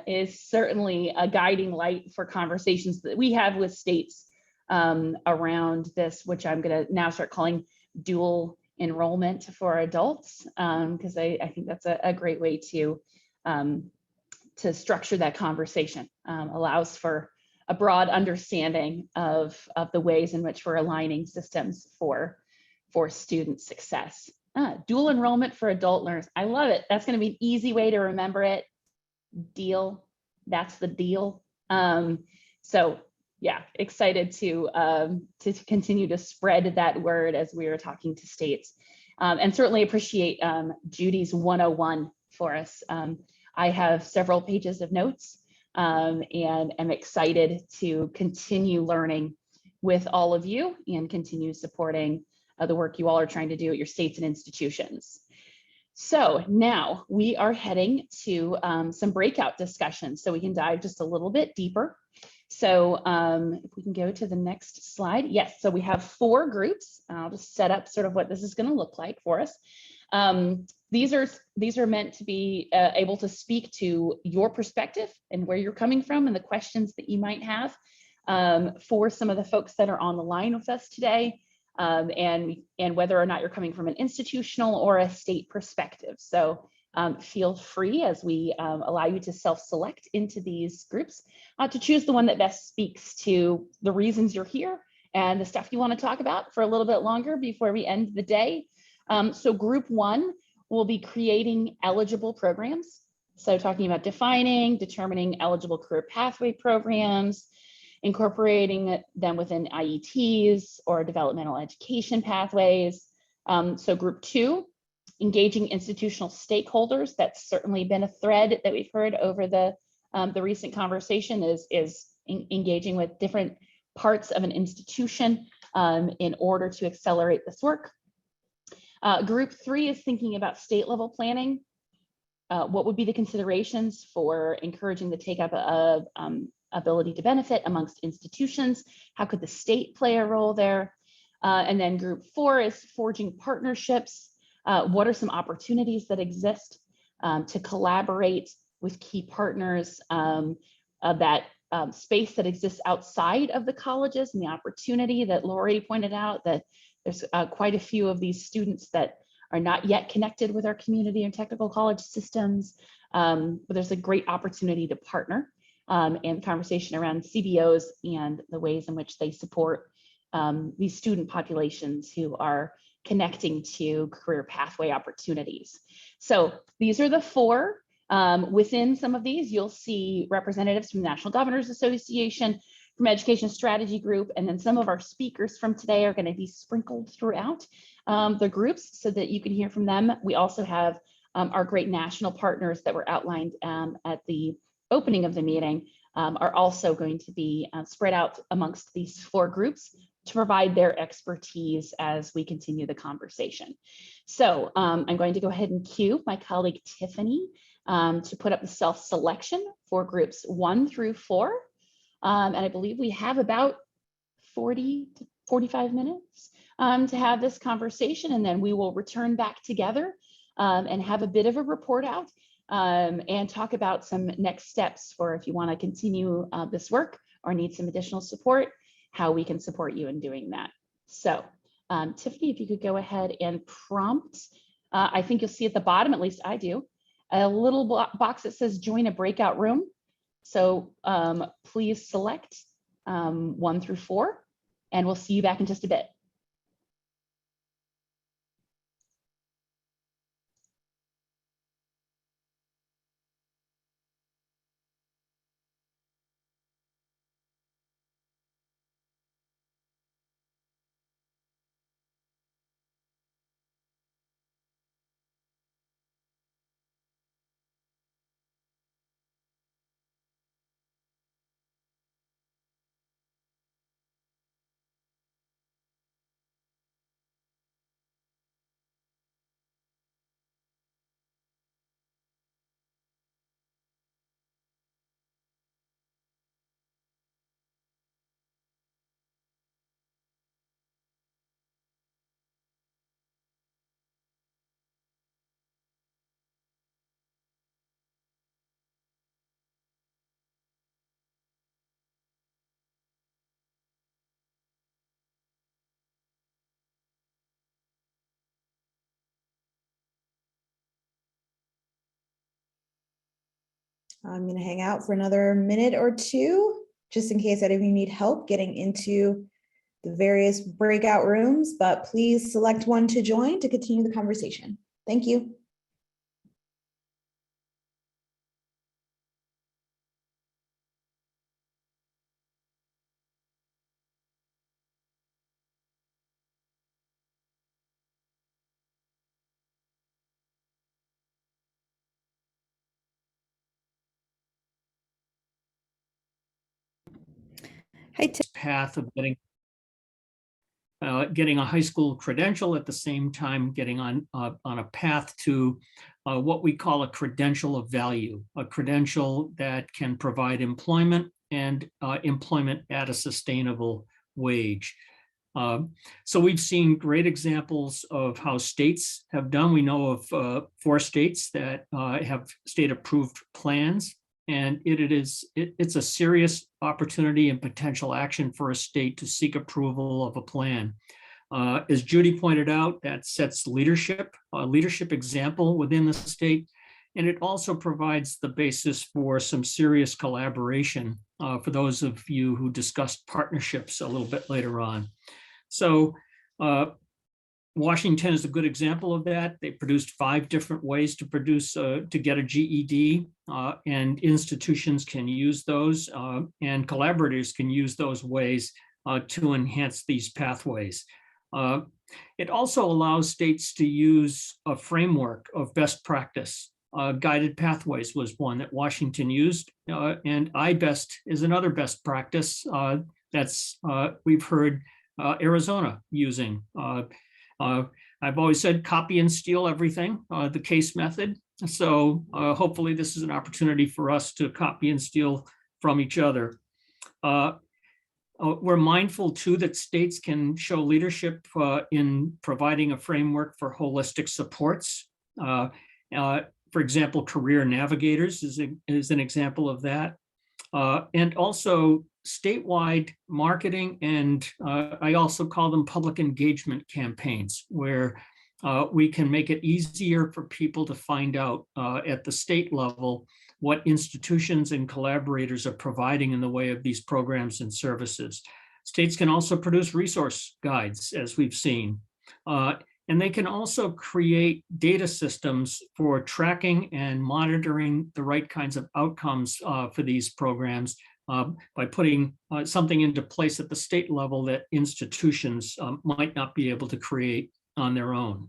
is certainly a guiding light for conversations that we have with states around this, which I'm going to now start calling dual enrollment for adults, because I think that's a great way to structure that conversation. Allows for a broad understanding of the ways in which we're aligning systems for student success. Dual enrollment for adult learners. I love it. That's going to be an easy way to remember it. Deal. That's the deal. So yeah, excited to continue to spread that word as we are talking to states, and certainly appreciate Judy's 101 for us. I have several pages of notes and am excited to continue learning with all of you and continue supporting the work you all are trying to do at your states and institutions. So now we are heading to some breakout discussions so we can dive just a little bit deeper. So if we can go to the next slide. Yes, so we have 4 groups. I'll just set up sort of what this is going to look like for us. These are meant to be able to speak to your perspective and where you're coming from and the questions that you might have for some of the folks that are on the line with us today, and whether or not you're coming from an institutional or a state perspective. So feel free, as we allow you to self-select into these groups, to choose the one that best speaks to the reasons you're here and the stuff you want to talk about for a little bit longer before we end the day. So group 1 will be creating eligible programs. So talking about determining eligible career pathway programs, incorporating them within IETs or developmental education pathways. So group 2, engaging institutional stakeholders. That's certainly been a thread that we've heard over the recent conversation is engaging with different parts of an institution in order to accelerate this work. Group 3 is thinking about state level planning. What would be the considerations for encouraging the take up of ability to benefit amongst institutions? How could the state play a role there? And then group 4 is forging partnerships. What are some opportunities that exist to collaborate with key partners, that space that exists outside of the colleges, and the opportunity that Lori pointed out that there's quite a few of these students that are not yet connected with our community and technical college systems, but there's a great opportunity to partner, and conversation around CBOs and the ways in which they support these student populations who are connecting to career pathway opportunities. So these are the 4. Within some of these, you'll see representatives from the National Governors Association, from Education Strategy Group, and then some of our speakers from today are going to be sprinkled throughout the groups so that you can hear from them. We also have our great national partners that were outlined at the opening of the meeting are also going to be spread out amongst these 4 groups to provide their expertise as we continue the conversation. So I'm going to go ahead and cue my colleague Tiffany to put up the self-selection for groups 1 through 4. And I believe we have about 40 to 45 minutes to have this conversation, and then we will return back together and have a bit of a report out and talk about some next steps for if you want to continue this work or need some additional support, how we can support you in doing that. So Tiffany, if you could go ahead and prompt, I think you'll see at the bottom, at least I do, a little box that says join a breakout room. So please select 1 through 4, and we'll see you back in just a bit. I'm going to hang out for another minute or 2, just in case any of you need help getting into the various breakout rooms, but please select one to join to continue the conversation. Thank you. Path of getting a high school credential at the same time getting on a path to what we call a credential of value, a credential that can provide employment and employment at a sustainable wage. So we've seen great examples of how states have done. We know of 4 states that have state approved plans. And it's a serious opportunity and potential action for a state to seek approval of a plan. As Judy pointed out, that sets leadership, a leadership example within the state. And it also provides the basis for some serious collaboration for those of you who discussed partnerships a little bit later on. So Washington is a good example of that. They produced 5 different ways to get a GED, and institutions can use those, and collaborators can use those ways to enhance these pathways. It also allows states to use a framework of best practice. Guided pathways was one that Washington used, and iBest is another best practice that's we've heard Arizona using. I've always said copy and steal everything, the case method. So hopefully this is an opportunity for us to copy and steal from each other. We're mindful too that states can show leadership in providing a framework for holistic supports. For example, career navigators is an example of that. And also statewide marketing, and I also call them public engagement campaigns, where we can make it easier for people to find out at the state level what institutions and collaborators are providing in the way of these programs and services. States can also produce resource guides, as we've seen. And they can also create data systems for tracking and monitoring the right kinds of outcomes for these programs by putting something into place at the state level that institutions might not be able to create on their own.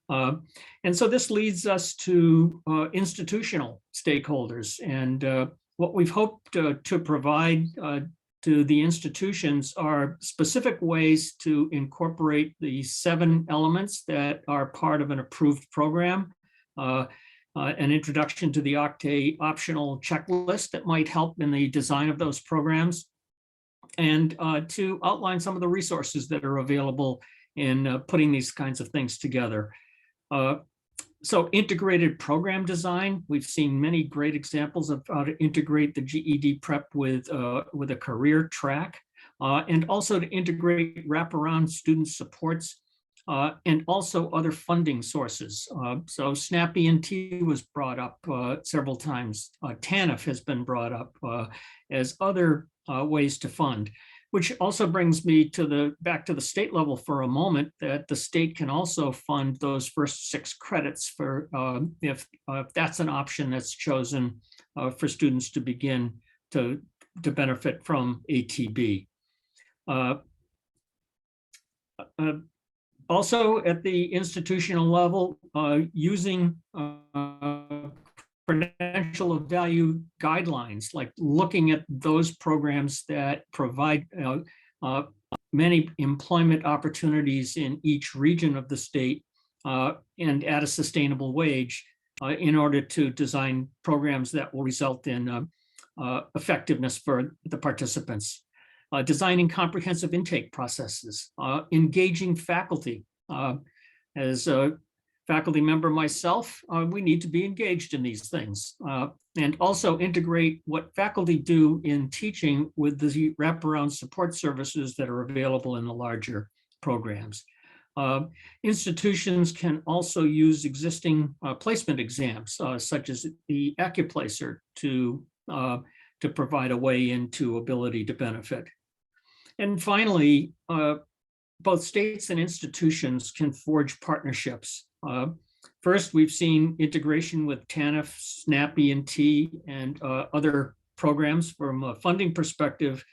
And so this leads us to institutional stakeholders. And what we've hoped to provide to the institutions are specific ways to incorporate the 7 elements that are part of an approved program. An introduction to the Octave optional checklist that might help in the design of those programs, and to outline some of the resources that are available in putting these kinds of things together. So integrated program design, we've seen many great examples of how to integrate the GED prep with a career track, and also to integrate wraparound student supports, and also other funding sources. So SNAPE ENT was brought up several times. TANF has been brought up as other ways to fund, which also brings me to back to the state level for a moment, that the state can also fund those first 6 credits for if that's an option that's chosen for students to begin to benefit from ATB. Also at the institutional level, using credential of value guidelines, like looking at those programs that provide many employment opportunities in each region of the state and at a sustainable wage in order to design programs that will result in effectiveness for the participants. Designing comprehensive intake processes, engaging faculty. As a faculty member myself, we need to be engaged in these things, and also integrate what faculty do in teaching with the wraparound support services that are available in the larger programs. Institutions can also use existing placement exams, such as the AccuPlacer, to provide a way into ability to benefit. And finally, both states and institutions can forge partnerships. First, we've seen integration with TANF, SNAPE ENT, and other programs from a funding perspective,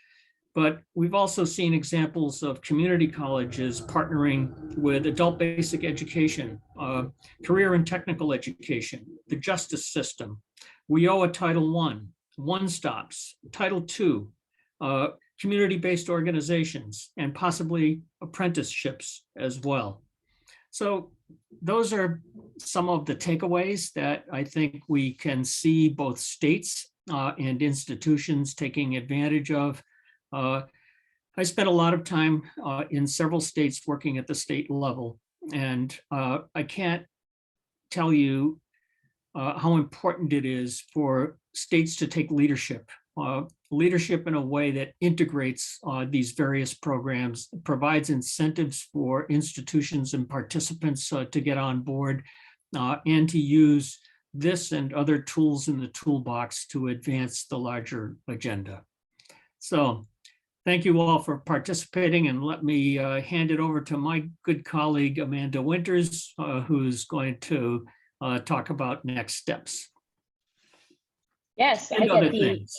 but we've also seen examples of community colleges partnering with adult basic education, career and technical education, the justice system, WIOA Title I, one-stops, Title II, community-based organizations, and possibly apprenticeships as well. So those are some of the takeaways that I think we can see both states and institutions taking advantage of. I spent a lot of time in several states working at the state level, and I can't tell you how important it is for states to take leadership in a way that integrates these various programs, provides incentives for institutions and participants to get on board, and to use this and other tools in the toolbox to advance the larger agenda. So thank you all for participating, and let me hand it over to my good colleague, Amanda Winters, who's going to talk about next steps. Yes, and other things.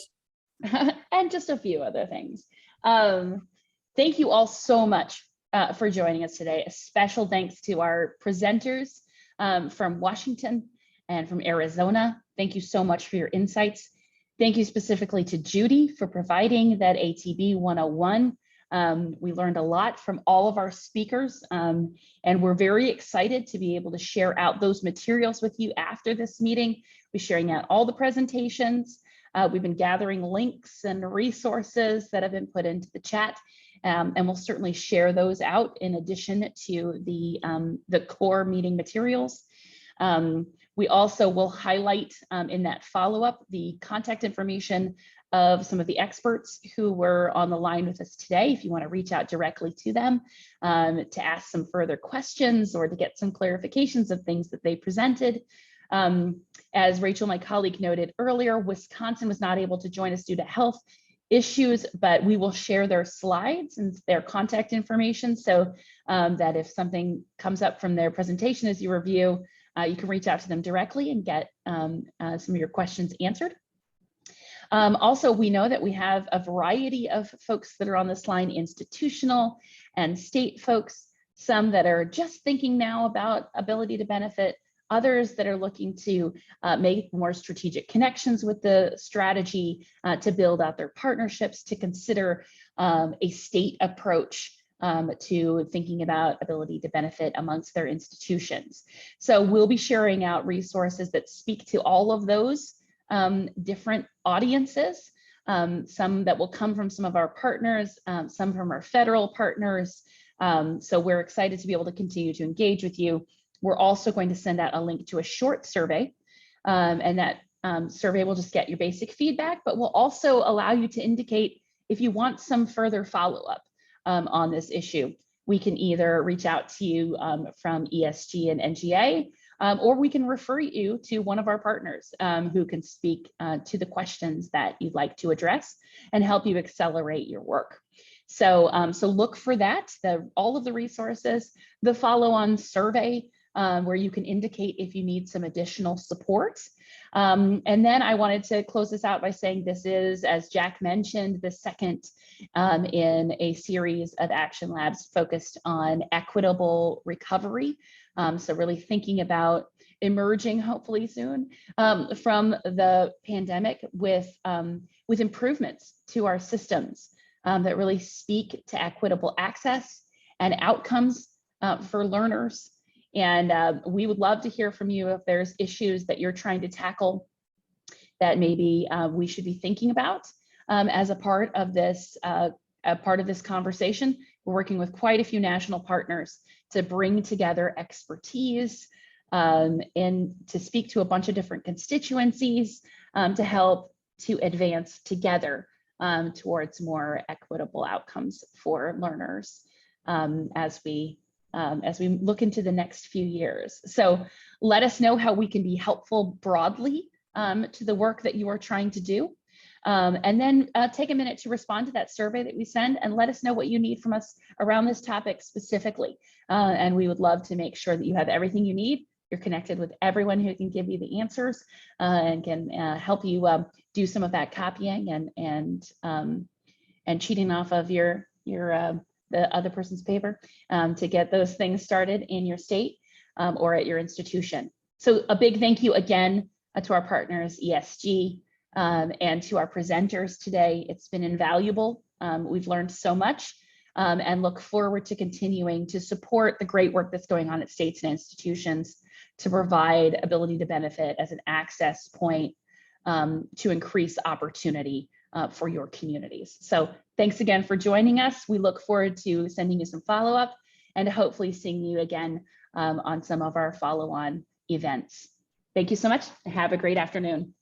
And just a few other things. Thank you all so much for joining us today. A special thanks to our presenters from Washington and from Arizona. Thank you so much for your insights. Thank you specifically to Judy for providing that ATB 101. We learned a lot from all of our speakers, and we're very excited to be able to share out those materials with you after this meeting. We're sharing out all the presentations. We've been gathering links and resources that have been put into the chat, and we'll certainly share those out in addition to the core meeting materials. We also will highlight in that follow-up the contact information of some of the experts who were on the line with us today, if you want to reach out directly to them to ask some further questions or to get some clarifications of things that they presented. As Rachel, my colleague, noted earlier, Wisconsin was not able to join us due to health issues, but we will share their slides and their contact information so that if something comes up from their presentation as you review, you can reach out to them directly and get some of your questions answered. Also, we know that we have a variety of folks that are on this line, institutional and state folks, some that are just thinking now about ability to benefit, others that are looking to make more strategic connections with the strategy, to build out their partnerships, to consider a state approach to thinking about ability to benefit amongst their institutions. So we'll be sharing out resources that speak to all of those different audiences, some that will come from some of our partners, some from our federal partners. So we're excited to be able to continue to engage with you. We're also going to send out a link to a short survey, and that survey will just get your basic feedback, but will also allow you to indicate if you want some further follow-up on this issue. We can either reach out to you from ESG and NGA, or we can refer you to one of our partners who can speak to the questions that you'd like to address and help you accelerate your work. So, so look for that, all of the resources, the follow-on survey where you can indicate if you need some additional support. And then I wanted to close this out by saying this is, as Jack mentioned, the second in a series of action labs focused on equitable recovery. So really thinking about emerging, hopefully soon, from the pandemic with improvements to our systems that really speak to equitable access and outcomes for learners. And we would love to hear from you if there's issues that you're trying to tackle that maybe we should be thinking about as a part of this conversation. We're working with quite a few national partners to bring together expertise and to speak to a bunch of different constituencies to help to advance together towards more equitable outcomes for learners as we look into the next few years. So let us know how we can be helpful broadly to the work that you are trying to do. And then take a minute to respond to that survey that we send and let us know what you need from us around this topic specifically. And we would love to make sure that you have everything you need. You're connected with everyone who can give you the answers and can help you do some of that copying and cheating off of the other person's paper to get those things started in your state or at your institution. So a big thank you again to our partners, ESG, and to our presenters today. It's been invaluable. We've learned so much and look forward to continuing to support the great work that's going on at states and institutions to provide ability to benefit as an access point to increase opportunity for your communities. So thanks again for joining us. We look forward to sending you some follow-up and hopefully seeing you again on some of our follow-on events. Thank you so much. Have a great afternoon.